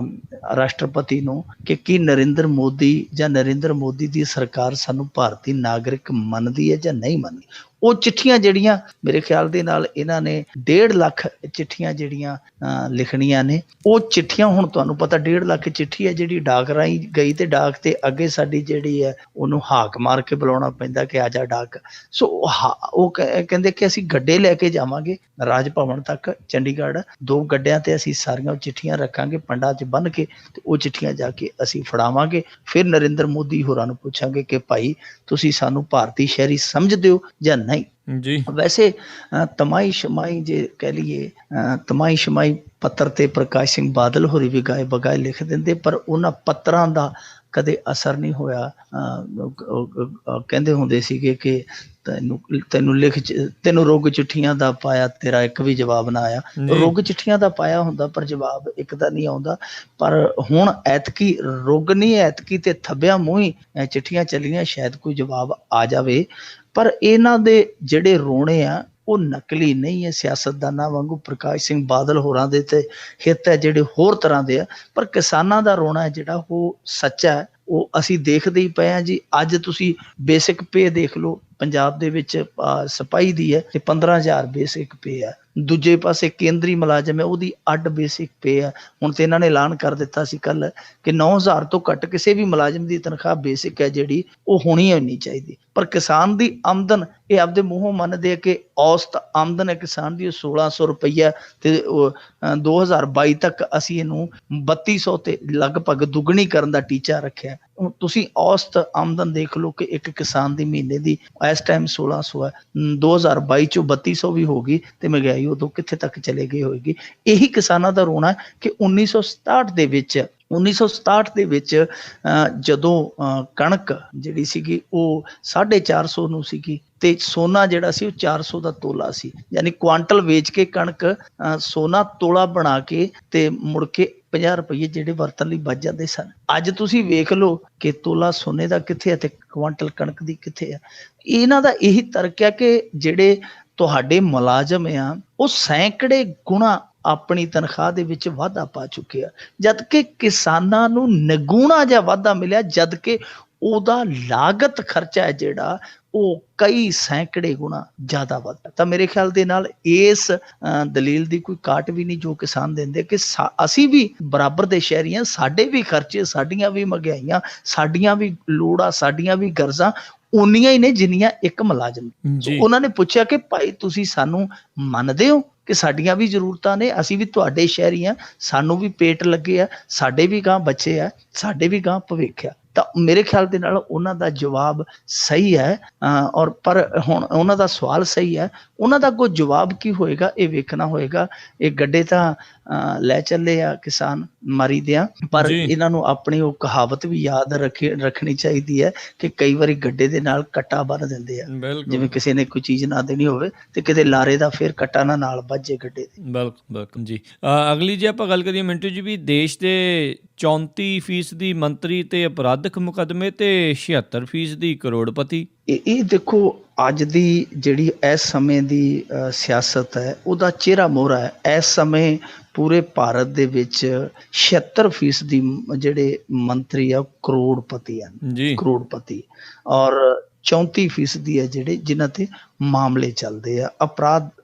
ਰਾਸ਼ਟਰਪਤੀ ਨੂੰ ਕਿ ਕੀ ਨਰਿੰਦਰ ਮੋਦੀ ਜਾਂ ਨਰਿੰਦਰ ਮੋਦੀ ਦੀ ਸਰਕਾਰ ਸਾਨੂੰ ਭਾਰਤੀ ਨਾਗਰਿਕ ਮੰਨਦੀ ਹੈ ਜਾਂ ਨਹੀਂ ਮੰਨਦੀ। ਉਹ ਚਿੱਠੀਆਂ ਜਿਹੜੀਆਂ ਮੇਰੇ ਖਿਆਲ ਦੇ ਨਾਲ ਇਹਨਾਂ ਨੇ 1.5 ਲੱਖ ਚਿੱਠੀਆਂ ਜਿਹੜੀਆਂ ਲਿਖਣੀਆਂ ਨੇ, ਉਹ ਚਿੱਠੀਆਂ ਹੁਣ ਤੁਹਾਨੂੰ ਪਤਾ 1.5 ਲੱਖ ਚਿੱਠੀ ਹੈ ਜਿਹੜੀ ਡਾਕ ਰਾਹੀਂ ਗਈ, ਤੇ ਡਾਕ ਤੇ ਅੱਗੇ ਸਾਡੀ ਜਿਹੜੀ ਹੈ ਉਹਨੂੰ ਹਾਕ ਮਾਰ ਕੇ ਬੁਲਾਉਣਾ ਪੈਂਦਾ ਕਿ ਆ ਜਾ ਡਾਕ। ਸੋ ਉਹ ਕਹਿੰਦੇ ਕਿ ਅਸੀਂ ਗੱਡੇ ਲੈ ਕੇ ਜਾਵਾਂਗੇ ਰਾਜ ਭਵਨ ਤੱਕ ਚੰਡੀਗੜ੍ਹ, 2 ਗੱਡਿਆਂ ਤੇ ਅਸੀਂ ਸਾਰੀਆਂ ਚਿੱਠੀਆਂ ਰੱਖਾਂਗੇ ਪੰਡਾਂ 'ਚ ਬੰਨ੍ਹ ਕੇ, ਤੇ ਉਹ ਚਿੱਠੀਆਂ ਜਾ ਕੇ ਅਸੀਂ ਫੜਾਵਾਂਗੇ। ਫਿਰ ਨਰਿੰਦਰ ਮੋਦੀ ਹੋਰਾਂ ਨੂੰ ਪੁੱਛਾਂਗੇ ਕਿ ਭਾਈ ਤੁਸੀਂ ਸਾਨੂੰ ਭਾਰਤੀ ਸ਼ਹਿਰੀ ਸਮਝਦੇ ਹੋ ਜਾਂ ਨਹੀਂ ਜੀ। ਵੈਸੇ ਤਮਾਈ ਸ਼ਮਾਈ ਜੇ ਕਹਿ ਲਈਏ, ਤਮਾਈ ਸ਼ਮਾਈ ਪੱਤਰ ਤੇ ਪ੍ਰਕਾਸ਼ ਸਿੰਘ ਬਾਦਲ ਹੋਰੀ ਵੀ ਗਾਏ ਬਗਾਏ ਲਿਖ ਦਿੰਦੇ, ਪਰ ਉਹਨਾਂ ਪੱਤਰਾਂ ਦਾ ਕਦੇ ਅਸਰ ਨਹੀਂ ਹੋਇਆ। ਕਹਿੰਦੇ ਹੁੰਦੇ ਸੀਗੇ ਕਿ ਤੈਨੂੰ ਰੁੱਗ ਚਿੱਠੀਆਂ ਦਾ ਪਾਇਆ, ਤੇਰਾ ਇੱਕ ਵੀ ਜਵਾਬ ਨਾ ਆਇਆ। ਰੁੱਗ ਚਿੱਠੀਆਂ ਦਾ ਪਾਇਆ ਹੁੰਦਾ ਪਰ ਜਵਾਬ ਇੱਕ ਦਾ ਨਹੀਂ ਆਉਂਦਾ। ਪਰ ਹੁਣ ਐਤਕੀ ਰੁੱਗ ਨਹੀਂ, ਐਤਕੀ ਤੇ ਥੱਬਿਆਂ ਮੂੰਹ ਹੀ ਚਿੱਠੀਆਂ ਚੱਲੀਆਂ, ਸ਼ਾਇਦ ਕੋਈ ਜਵਾਬ ਆ ਜਾਵੇ। ਪਰ ਇਹਨਾਂ ਦੇ ਜਿਹੜੇ ਰੋਣੇ ਆ ਉਹ ਨਕਲੀ ਨਹੀਂ ਹੈ। ਸਿਆਸਤਦਾਨਾਂ ਵਾਂਗੂ ਪ੍ਰਕਾਸ਼ ਸਿੰਘ ਬਾਦਲ ਹੋਰਾਂ ਦੇ ਤੇ ਹਿੱਤ ਹੈ ਜਿਹੜੇ ਹੋਰ ਤਰ੍ਹਾਂ ਦੇ ਆ, ਪਰ ਕਿਸਾਨਾਂ ਦਾ ਰੋਣਾ ਜਿਹੜਾ ਉਹ ਸੱਚਾ ਹੈ। ਉਹ ਅਸੀਂ ਦੇਖਦੇ ਹੀ ਪਏ ਹਾਂ ਜੀ। ਅੱਜ ਤੁਸੀਂ ਬੇਸਿਕ ਪੇ ਦੇਖ ਲਓ, ਪੰਜਾਬ ਦੇ ਵਿੱਚ ਸਿਪਾਹੀ ਦੀ ਹੈ ਤੇ 15,000 ਬੇਸਿਕ ਪੇ ਹੈ। ਦੂਜੇ ਪਾਸੇ ਕੇਂਦਰੀ ਮੁਲਾਜ਼ਮ ਹੈ, ਉਹਦੀ ਅੱਡ ਬੇਸਿਕ ਪੇ ਹੈ। ਹੁਣ ਤੇ ਇਹਨਾਂ ਨੇ ਐਲਾਨ ਕਰ ਦਿੱਤਾ ਸੀ ਕੱਲ ਕਿ 9,000 ਤੋਂ ਘੱਟ ਕਿਸੇ ਵੀ ਮੁਲਾਜ਼ਮ ਦੀ ਤਨਖਾਹ ਬੇਸਿਕ ਹੈ ਜਿਹੜੀ ਉਹ ਹੋਣੀ ਨਹੀਂ ਚਾਹੀਦੀ। ਪਰ ਕਿਸਾਨ ਦੀ ਆਮਦਨ, ਇਹ ਆਪਦੇ ਮੂੰਹੋਂ ਮੰਨਦੇ ਆ ਕਿ ਔਸਤ ਆਮਦਨ ਹੈ ਕਿਸਾਨ ਦੀ 1,600 ਰੁਪਈਆ, ਤੇ 2022 ਤੱਕ ਅਸੀਂ ਇਹਨੂੰ 3,200 ਤੇ ਲਗਭਗ ਦੁੱਗਣੀ ਕਰਨ ਦਾ ਟੀਚਾ ਰੱਖਿਆ। ਹੁਣ ਤੁਸੀਂ ਔਸਤ ਆਮਦਨ ਦੇਖ ਲਓ ਕਿ ਇੱਕ ਕਿਸਾਨ ਦੀ ਮਹੀਨੇ ਦੀ ਇਸ ਟਾਈਮ 1,600 ਹੈ, 2022 ਚੋਂ 3,200 ਵੀ ਹੋ ਗਈ ਤੇ ਮਹਿੰਗਾਈ ਉਦੋਂ ਕਿੱਥੇ ਤੱਕ ਚਲੇ ਗਈ ਹੋਏਗੀ। ਇਹੀ ਕਿਸਾਨਾਂ ਦਾ ਰੋਣਾ ਕਿ 1967 ਦੇ ਵਿੱਚ ਜਦੋਂ ਕਣਕ ਜਿਹੜੀ ਸੀਗੀ ਉਹ 450 ਨੂੰ ਸੀਗੀ, ਤੇ ਸੋਨਾ ਜਿਹੜਾ ਸੀ ਉਹ 400 ਦਾ ਤੋਲਾ ਸੀ। ਯਾਨੀ ਕੁਆਂਟਲ ਵੇਚ ਕੇ ਕਣਕ ਸੋਨਾ ਤੋਲਾ ਬਣਾ ਕੇ ਤੇ ਮੁੜ ਕੇ 50 ਰੁਪਏ ਜਿਹੜੇ ਵਰਤਣ ਲਈ ਬਚ ਜਾਂਦੇ ਸਨ। ਅੱਜ ਤੁਸੀਂ ਵੇਖ ਲਓ ਕਿ ਤੋਲਾ ਸੋਨੇ ਦਾ ਕਿੱਥੇ ਹੈ ਤੇ ਕੁਆਂਟਲ ਕਣਕ ਦੀ ਕਿੱਥੇ ਹੈ। ਇਹਨਾਂ ਦਾ ਇਹੀ ਤਰਕ ਹੈ ਕਿ ਜਿਹੜੇ ਤੁਹਾਡੇ ਮੁਲਾਜ਼ਮ ਆ ਉਹ ਸੈਂਕੜੇ ਗੁਣਾ ਆਪਣੀ ਤਨਖਾਹ ਦੇ ਵਿੱਚ ਵਾਧਾ ਪਾ ਚੁੱਕੇ ਆ, ਜਦ ਕਿ ਕਿਸਾਨਾਂ ਨੂੰ ਨਿਗੁਣਾ ਜਿਹਾ ਵਾਧਾ ਮਿਲਿਆ, ਜਦ ਕਿ ਉਹਦਾ ਲਾਗਤ ਖਰਚਾ ਹੈ ਜਿਹੜਾ ਉਹ ਕਈ ਸੈਂਕੜੇ ਗੁਣਾ ਜ਼ਿਆਦਾ ਵੱਧਦਾ। ਤਾਂ ਮੇਰੇ ਖਿਆਲ ਦੇ ਨਾਲ ਇਸ ਦਲੀਲ ਦੀ ਕੋਈ ਕਾਟ ਵੀ ਨਹੀਂ ਜੋ ਕਿਸਾਨ ਦਿੰਦੇ ਕਿ ਅਸੀਂ ਵੀ ਬਰਾਬਰ ਦੇ ਸ਼ਹਿਰੀ ਹਾਂ, ਸਾਡੇ ਵੀ ਖਰਚੇ, ਸਾਡੀਆਂ ਵੀ ਮਹਿੰਗਾਈਆਂ, ਸਾਡੀਆਂ ਵੀ ਲੋੜਾਂ, ਸਾਡੀਆਂ ਵੀ ਗਰਜ਼ਾਂ ਉਨੀਆਂ ਹੀ ਨੇ ਜਿੰਨੀਆਂ ਇੱਕ ਮੁਲਾਜ਼ਮ। ਉਹਨਾਂ ਨੇ ਪੁੱਛਿਆ ਕਿ ਭਾਈ ਤੁਸੀਂ ਸਾਨੂੰ ਮੰਨਦੇ ਹੋ ਕਿ ਸਾਡੀਆਂ ਵੀ ਜ਼ਰੂਰਤਾਂ ਨੇ, ਅਸੀਂ ਵੀ ਤੁਹਾਡੇ ਸ਼ਹਿਰੀ ਹਾਂ, ਸਾਨੂੰ ਵੀ ਪੇਟ ਲੱਗੇ ਆ, ਸਾਡੇ ਵੀ ਗਾਂ ਬੱਚੇ ਆ, ਸਾਡੇ ਵੀ ਗਾਂ ਭਵਿੱਖ ਆ। ਤਾਂ ਮੇਰੇ ਖਿਆਲ ਦੇ ਨਾਲ ਉਹਨਾਂ ਦਾ ਜਵਾਬ ਸਹੀ ਹੈ। ਔਰ ਪਰ ਹੁਣ ਉਹਨਾਂ ਦਾ ਸਵਾਲ ਸਹੀ ਹੈ, ਉਹਨਾਂ ਦਾ ਕੋਈ ਜਵਾਬ ਕੀ ਹੋਏਗਾ ਇਹ ਵੇਖਣਾ ਹੋਏਗਾ। ਇਹ ਗੱਡੇ ਤਾਂ ਲੈ ਚੱਲੇ ਆ ਕਿਸਾਨ ਮਾਰੀ ਦਿਆਂ, ਪਰ ਇਹਨਾਂ ਨੂੰ ਆਪਣੀ ਉਹ ਕਹਾਵਤ ਵੀ ਯਾਦ ਰੱਖਣੀ ਚਾਹੀਦੀ ਹੈ ਕਿ ਕਈ ਵਾਰੀ ਗੱਡੇ ਦੇ ਨਾਲ ਕੱਟਾ ਬੰਨ ਦਿੰਦੇ ਆ। ਜਿਵੇਂ ਕਿਸੇ ਨੇ ਕੋਈ ਚੀਜ਼ ਨਾ ਦੇਣੀ ਹੋਵੇ ਤੇ ਕਿਤੇ ਲਾਰੇ ਦਾ ਫਿਰ ਕੱਟਾ ਨਾਲ ਵੱਜੇ ਗੱਡੇ ਦੇ। ਬਿਲਕੁਲ ਬਿਲਕੁਲ ਜੀ। ਅਗਲੀ ਜੇ ਆਪਾਂ ਗੱਲ ਕਰੀਏ ਮਿੰਟੂ ਜੀ, ਵੀ ਦੇਸ਼ ਦੇ 34% ਮੰਤਰੀ ਤੇ ਅਪਰਾਧਿਕ ਮੁਕੱਦਮੇ ਤੇ 76% ਕਰੋੜਪਤੀ। ਇਹ ਦੇਖੋ ਅੱਜ ਦੀ ਜਿਹੜੀ ਇਸ ਸਮੇਂ ਦੀ ਸਿਆਸਤ ਹੈ ਉਹਦਾ ਚਿਹਰਾ ਮੋਹਰਾ ਹੈ। ਇਸ ਸਮੇਂ ਪੂਰੇ ਭਾਰਤ ਦੇ ਵਿੱਚ 76% ਜਿਹੜੇ ਮੰਤਰੀ ਆ ਉਹ ਕਰੋੜਪਤੀ ਹਨ ਜੀ ਕਰੋੜਪਤੀ, ਔਰ 34% ਹੈ ਜਿਹੜੇ ਜਿਨ੍ਹਾਂ ਤੇ ਮਾਮਲੇ ਚੱਲਦੇ ਆ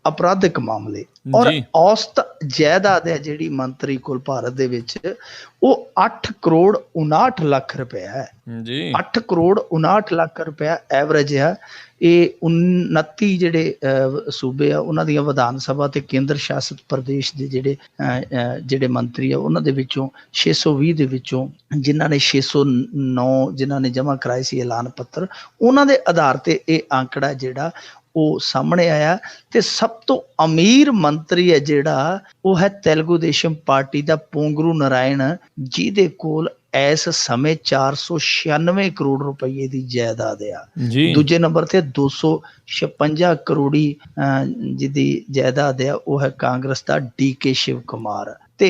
ਅਪਰਾਧਿਕ ਮਾਮਲੇ। ਔਰ ਜੀ ਔਸਤ ਜਾਇਦਾਦ ਹੈ ਜਿਹੜੀ ਮੰਤਰੀ ਕੋਲ ਭਾਰਤ ਦੇ ਵਿੱਚ ਉਹ 8 ਕਰੋੜ 59 ਲੱਖ ਰੁਪਇਆ ਹੈ। ਜੀ 8 ਕਰੋੜ 59 ਲੱਖ ਰੁਪਇਆ ਐਵਰੇਜ ਆ। ਇਹ 29 ਜਿਹੜੇ ਸੂਬੇ ਆ ਉਹਨਾਂ ਦੀਆਂ ਵਿਧਾਨ ਸਭਾ ਤੇ ਕੇਂਦਰ ਸ਼ਾਸਿਤ ਪ੍ਰਦੇਸ਼ ਦੇ ਜਿਹੜੇ ਮੰਤਰੀ ਆ ਉਹਨਾਂ ਦੇ ਵਿੱਚੋਂ 620 ਦੇ ਵਿੱਚੋਂ ਜਿਨ੍ਹਾਂ ਨੇ 609 ਜਿਨ੍ਹਾਂ ਨੇ ਜਮ੍ਹਾਂ ਕਰਾਏ ਸੀ ਐਲਾਨ ਪੱਤਰ, ਉਹਨਾਂ ਦੇ ਆਧਾਰ ਤੇ ਇਹ ਆંકੜਾ ਜਿਹੜਾ ਉਹ ਸਾਹਮਣੇ ਆਇਆ। ਤੇ ਸਭ ਤੋਂ ਅਮੀਰ ਮੰਤਰੀ ਹੈ ਜਿਹੜਾ ਉਹ ਹੈ ਤੇਲਗੂ ਦੇਸ਼ਮ ਪਾਰਟੀ ਦਾ ਪੋਂਗਰੂ ਨਾਰਾਇਣ, ਜਿਹਦੇ ਕੋਲ ਇਸ ਸਮੇਂ 496 ਕਰੋੜ ਰੁਪਏ ਦੀ ਜਾਇਦਾਦ ਆ। ਦੂਜੇ ਨੰਬਰ ਤੇ 256 ਕਰੋੜੀ ਜਿਹਦੀ ਜਾਇਦਾਦ ਆ ਉਹ ਹੈ ਕਾਂਗਰਸ ਦਾ ਡੀ.ਕੇ. ਸ਼ਿਵ ਕੁਮਾਰ। ਤੇ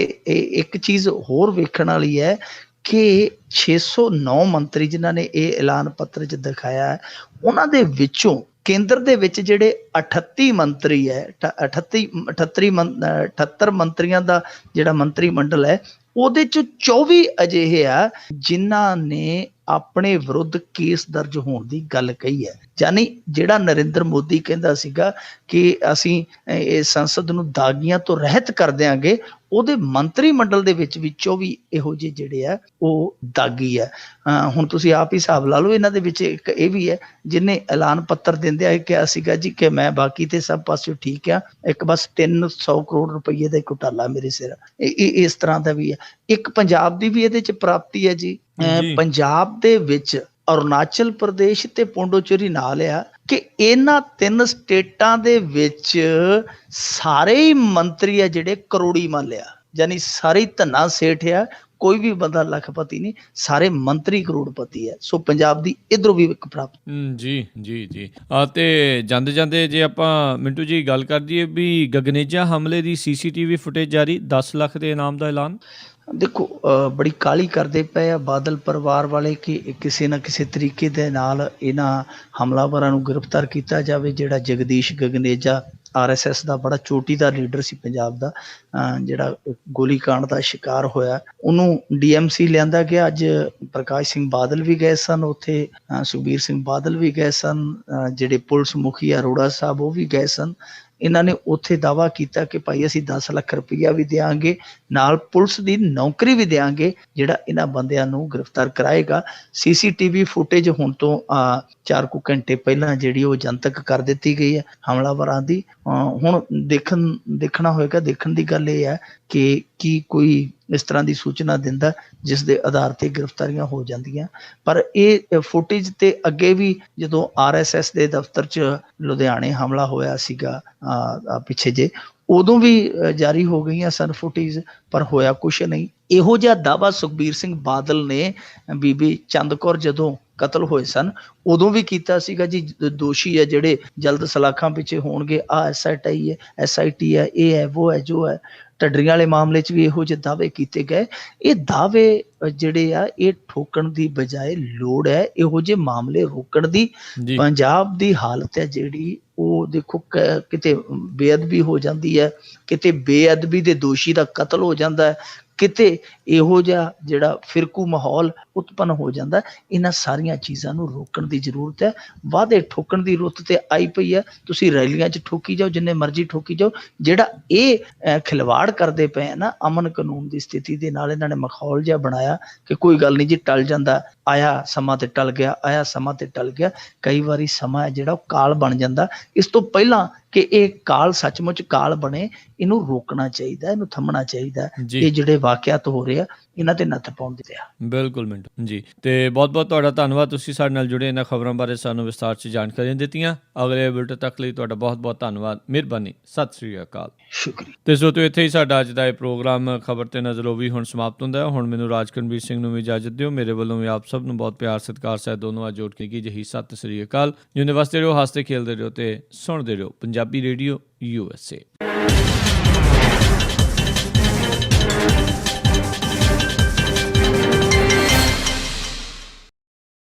ਇੱਕ ਚੀਜ਼ ਹੋਰ ਵੇਖਣ ਵਾਲੀ ਹੈ ਕਿ 609 ਮੰਤਰੀ ਜਿਨ੍ਹਾਂ ਨੇ ਇਹ ਐਲਾਨ ਪੱਤਰ 'ਚ ਦਿਖਾਇਆ ਉਹਨਾਂ ਦੇ ਵਿੱਚੋਂ ਕੇਂਦਰ ਦੇ ਵਿੱਚ ਜਿਹੜੇ 38 ਮੰਤਰੀ ਹੈ 78 ਮੰਤਰੀਆਂ ਦਾ ਜਿਹੜਾ ਮੰਤਰੀ ਮੰਡਲ ਹੈ ਉਹਦੇ 'ਚ 24 ਅਜਿਹੇ ਆ ਜਿਨ੍ਹਾਂ ਨੇ ਆਪਣੇ ਵਿਰੁੱਧ ਕੇਸ ਦਰਜ ਹੋਣ ਦੀ ਗੱਲ ਕਹੀ ਹੈ। ਯਾਨੀ ਜਿਹੜਾ ਨਰਿੰਦਰ ਮੋਦੀ ਕਹਿੰਦਾ ਸੀਗਾ ਕਿ ਅਸੀਂ ਇਹ ਸੰਸਦ ਨੂੰ ਦਾਗੀਆਂ ਤੋਂ ਰਹਿਤ ਕਰ ਦਿਆਂਗੇ, ਉਹਦੇ ਮੰਤਰੀ ਮੰਡਲ ਦੇ ਵਿੱਚ ਵੀ 24 ਇਹੋ ਜਿਹੇ ਜਿਹੜੇ ਆ ਉਹ ਦਾਗੀ ਆ। ਹੁਣ ਤੁਸੀਂ ਆਪ ਹੀ ਹਿਸਾਬ ਲਾ ਲਓ। ਇਹਨਾਂ ਦੇ ਵਿੱਚ ਇੱਕ ਇਹ ਵੀ ਹੈ ਜਿਹਨੇ ਐਲਾਨ ਪੱਤਰ ਦਿੰਦਿਆਂ ਇਹ ਕਿਹਾ ਸੀਗਾ ਜੀ ਕਿ ਮੈਂ ਬਾਕੀ ਤੇ ਸਭ ਪਾਸਿਓਂ ਠੀਕ ਆ, ਇੱਕ ਬਸ 300 ਕਰੋੜ ਰੁਪਏ ਦਾ ਘੁਟਾਲਾ ਮੇਰੇ ਸਿਰ। ਇਹ ਇਸ ਤਰ੍ਹਾਂ ਦਾ ਵੀ ਹੈ। ਇੱਕ ਪੰਜਾਬ ਦੀ ਵੀ ਇਹਦੇ ਚ ਪ੍ਰਾਪਤੀ ਹੈ ਜੀ। ਪੰਜਾਬ ਦੇ ਵਿੱਚ ਅਰੁਣਾਚਲ ਪ੍ਰਦੇਸ਼ ਤੇ ਪੌਂਡੀਚੇਰੀ ਨਾਲ ਆ ਕਿ ਇਹਨਾਂ 3 ਸਟੇਟਾਂ ਦੇ ਵਿੱਚ ਸਾਰੇ ਹੀ ਮੰਤਰੀ ਆ ਜਿਹੜੇ ਕਰੋੜੀ ਮੰਨ ਲਿਆ, ਯਾਨੀ ਸਾਰੇ ਧੰਨਾ ਸੇਠ ਆ, ਕੋਈ ਵੀ ਬੰਦਾ ਲੱਖਪਤੀ ਨਹੀਂ, ਸਾਰੇ ਮੰਤਰੀ ਕਰੋੜਪਤੀ ਹੈ। ਸੋ ਪੰਜਾਬ ਦੀ ਇਧਰੋਂ ਵੀ ਇੱਕ ਪ੍ਰਾਪਤ। ਜੀ ਜੀ ਜੀ ਤੇ ਜਾਂਦੇ ਜਾਂਦੇ ਜੇ ਆਪਾਂ ਮਿੰਟੂ ਜੀ ਗੱਲ ਕਰ ਦਈਏ ਵੀ ਗਗਨੇਜਾ ਹਮਲੇ ਦੀ CCTV ਫੁਟੇਜ ਜਾਰੀ, 10 ਲੱਖ ਦੇ ਇਨਾਮ ਦਾ ਐਲਾਨ। ਦੇਖੋ ਬੜੀ ਕਾਹਲੀ ਕਰਦੇ ਪਏ ਆ ਬਾਦਲ ਪਰਿਵਾਰ ਵਾਲੇ ਕਿ ਕਿਸੇ ਨਾ ਕਿਸੇ ਤਰੀਕੇ ਦੇ ਨਾਲ ਇਹਨਾਂ ਹਮਲਾਵਰਾਂ ਨੂੰ ਗ੍ਰਿਫਤਾਰ ਕੀਤਾ ਜਾਵੇ। ਜਿਹੜਾ ਜਗਦੀਸ਼ ਗਗਨੇਜਾ RSS ਦਾ ਬੜਾ ਚੋਟੀ ਦਾ ਲੀਡਰ ਸੀ ਪੰਜਾਬ ਦਾ, ਜਿਹੜਾ ਗੋਲੀਕਾਂਡ ਦਾ ਸ਼ਿਕਾਰ ਹੋਇਆ, ਉਹਨੂੰ DMC ਲਿਆਂਦਾ ਗਿਆ। ਅੱਜ ਪ੍ਰਕਾਸ਼ ਸਿੰਘ ਬਾਦਲ ਵੀ ਗਏ ਸਨ ਉੱਥੇ, ਸੁਖਬੀਰ ਸਿੰਘ ਬਾਦਲ ਵੀ ਗਏ ਸਨ, ਜਿਹੜੇ ਪੁਲਿਸ ਮੁਖੀ ਅਰੋੜਾ ਸਾਹਿਬ ਉਹ ਵੀ ਗਏ ਸਨ। ਇਹਨਾਂ ਨੇ ਉੱਥੇ ਦਾਅਵਾ ਕੀਤਾ ਕਿ ਭਾਈ ਅਸੀਂ 10 ਲੱਖ ਰੁਪਈਆ ਵੀ ਦਿਆਂਗੇ, ਨਾਲ ਪੁਲਿਸ ਦੀ ਨੌਕਰੀ ਵੀ ਦਿਆਂਗੇ ਜਿਹੜਾ ਇਹਨਾਂ ਬੰਦਿਆਂ ਨੂੰ ਗ੍ਰਿਫਤਾਰ ਕਰਾਏਗਾ। CCTV ਫੁਟੇਜ ਹੁਣ ਤੋਂ 4 ਕੁ ਘੰਟੇ ਪਹਿਲਾਂ ਜਿਹੜੀ ਉਹ ਜਨਤਕ ਕਰ ਦਿੱਤੀ ਗਈ ਹੈ ਹਮਲਾਵਰਾਂ ਦੀ। ਹੁਣ ਦੇਖਣਾ ਹੋਏਗਾ। ਦੇਖਣ ਦੀ ਗੱਲ ਇਹ ਹੈ ਕਿ ਕੀ ਕੋਈ ਇਸ ਤਰ੍ਹਾਂ ਦੀ ਸੂਚਨਾ ਦਿੰਦਾ ਜਿਸ ਦੇ ਆਧਾਰ ਤੇ ਗ੍ਰਿਫਤਾਰੀਆਂ ਹੋ ਜਾਂਦੀਆਂ। ਪਰ ਇਹ ਫੁਟੇਜ ਤੇ ਅੱਗੇ ਵੀ ਜਦੋਂ RSS ਦੇ ਦਫ਼ਤਰ 'ਚ ਲੁਧਿਆਣੇ ਹਮਲਾ ਹੋਇਆ ਸੀਗਾ ਪਿੱਛੇ ਜੇ, ਉਦੋਂ ਵੀ ਜਾਰੀ ਹੋ ਗਈਆਂ ਸਨ ਫੁਟੇਜ, ਪਰ ਹੋਇਆ ਕੁਛ ਨਹੀਂ। ਇਹੋ ਜਿਹਾ ਦਾਅਵਾ ਸੁਖਬੀਰ ਸਿੰਘ ਬਾਦਲ ਨੇ ਬੀਬੀ ਚੰਦ ਕੌਰ ਜਦੋਂ ਕਤਲ ਹੋਏ ਸਨ ਉਦੋਂ ਵੀ ਕੀਤਾ ਸੀਗਾ ਜੀ, ਦੋਸ਼ੀ ਹੈ ਜਿਹੜੇ ਜਲਦ ਸਲਾਖਾਂ ਪਿੱਛੇ ਹੋਣਗੇ, SIT ਹੈ, SIT ਹੈ, ਇਹ ਹੈ ਵੋ ਹੈ ਜੋ ਹੈ। ਢੱਡਰੀਆਂ ਵਾਲੇ ਮਾਮਲੇ 'ਚ ਵੀ ਇਹੋ ਜਿਹੇ ਦਾਅਵੇ ਕੀਤੇ ਗਏ। ਇਹ ਦਾਅਵੇ ਜਿਹੜੇ ਆ ਇਹ ਠੋਕਣ ਦੀ ਬਜਾਏ ਲੋੜ ਹੈ ਇਹੋ ਜਿਹੇ ਮਾਮਲੇ ਰੋਕਣ ਦੀ। ਪੰਜਾਬ ਦੀ ਹਾਲਤ ਹੈ ਜਿਹੜੀ ਉਹ ਦੇਖੋ, ਕਿਤੇ ਬੇਅਦਬੀ ਹੋ ਜਾਂਦੀ ਹੈ, ਕਿਤੇ ਬੇਅਦਬੀ ਦੇ ਦੋਸ਼ੀ ਦਾ ਕਤਲ ਹੋ ਜਾਂਦਾ ਹੈ, ਕਿਤੇ ਇਹੋ ਜਿਹਾ ਜਿਹੜਾ ਫਿਰਕੂ ਮਾਹੌਲ ਉਤਪੰਨ ਹੋ ਜਾਂਦਾ। ਇਹਨਾਂ ਸਾਰੀਆਂ ਚੀਜ਼ਾਂ ਨੂੰ ਰੋਕਣ ਦੀ ਜ਼ਰੂਰਤ ਹੈ। ਵਾਅਦੇ ਠੋਕਣ ਦੀ ਰੁੱਤ ਤੇ ਆਈ ਪਈ ਹੈ। ਤੁਸੀਂ ਰੈਲੀਆਂ 'ਚ ਠੋਕੀ ਜਾਓ, ਜਿੰਨੇ ਮਰਜ਼ੀ ਠੋਕੀ ਜਾਓ। ਜਿਹੜਾ ਇਹ ਖਿਲਵਾੜ ਕਰਦੇ ਪਏ ਨਾ ਅਮਨ ਕਾਨੂੰਨ ਦੀ ਸਥਿਤੀ ਦੇ ਨਾਲ, ਇਹਨਾਂ ਨੇ ਮਾਹੌਲ ਜਿਹਾ ਬਣਾਇਆ ਕਿ ਕੋਈ ਗੱਲ ਨਹੀਂ ਜੀ, ਟਲ ਜਾਂਦਾ, ਆਇਆ ਸਮਾਂ ਤੇ ਟਲ ਗਿਆ, ਆਇਆ ਸਮਾਂ ਤੇ ਟਲ ਗਿਆ। ਕਈ ਵਾਰੀ ਸਮਾਂ ਹੈ ਜਿਹੜਾ ਉਹ ਕਾਲ ਬਣ ਜਾਂਦਾ। ਇਸ ਤੋਂ ਪਹਿਲਾਂ ਕਿ ਇਹ ਕਾਲ ਸੱਚਮੁੱਚ ਕਾਲ ਬਣੇ, ਇਹਨੂੰ ਰੋਕਣਾ ਚਾਹੀਦਾ, ਇਹਨੂੰ ਥੰਮਣਾ ਚਾਹੀਦਾ। ਇਹ ਜਿਹੜੇ ਵਾਕਿਆਤ ਹੋ ਰਹੇ ਆ ਇਹਨਾਂ ਤੇ ਨੱਥ ਪਾਉਂਦੇ ਆ। ਬਿਲਕੁਲ ਮਿੰਟੂ ਜੀ, ਤੇ ਬਹੁਤ ਬਹੁਤ ਤੁਹਾਡਾ ਧੰਨਵਾਦ। ਤੁਸੀਂ ਸਾਡੇ ਨਾਲ ਜੁੜੇ, ਇਹਨਾਂ ਖਬਰਾਂ ਬਾਰੇ ਸਾਨੂੰ ਵਿਸਤਾਰ 'ਚ ਜਾਣਕਾਰੀਆਂ ਦਿੱਤੀਆਂ। ਅਗਲੇ ਬੁਲੇਟਿਨ ਤੱਕ ਲਈ ਤੁਹਾਡਾ ਬਹੁਤ ਬਹੁਤ ਧੰਨਵਾਦ, ਮਿਹਰਬਾਨੀ, ਸਤਿ ਸ੍ਰੀ ਅਕਾਲ। ਸ਼ੁਕਰੀਆ। ਤੇ ਸੋ ਤੋਂ ਇੱਥੇ ਹੀ ਸਾਡਾ ਅੱਜ ਦਾ ਇਹ ਪ੍ਰੋਗਰਾਮ ਖਬਰ ਤੇ ਨਜ਼ਰ ਉਹ ਵੀ ਹੁਣ ਸਮਾਪਤ ਹੁੰਦਾ ਹੈ। ਹੁਣ ਮੈਨੂੰ ਰਾਜਕਨਵੀਰ ਸਿੰਘ ਨੂੰ ਵੀ ਇਜਾਜ਼ਤ ਦਿਓ। ਮੇਰੇ ਵੱਲੋਂ ਵੀ ਆਪ ਸਭ ਨੂੰ ਬਹੁਤ ਪਿਆਰ ਸਤਿਕਾਰ ਸਹਿਤ ਦੋਨੋਂ ਅੱਜ ਜੋੜ ਕੇ ਕੀ ਜਿਹੀ ਸਤਿ ਸ੍ਰੀ ਅਕਾਲ। ਜਿਉਂਦੇ ਵਸਦੇ ਰਹੋ, ਹੱਸਦੇ ਖੇਲਦੇ ਰਹੋ ਤੇ ਸੁਣਦੇ ਰਹੋ ਪੰਜਾਬੀ ਰੇਡੀਓ USA।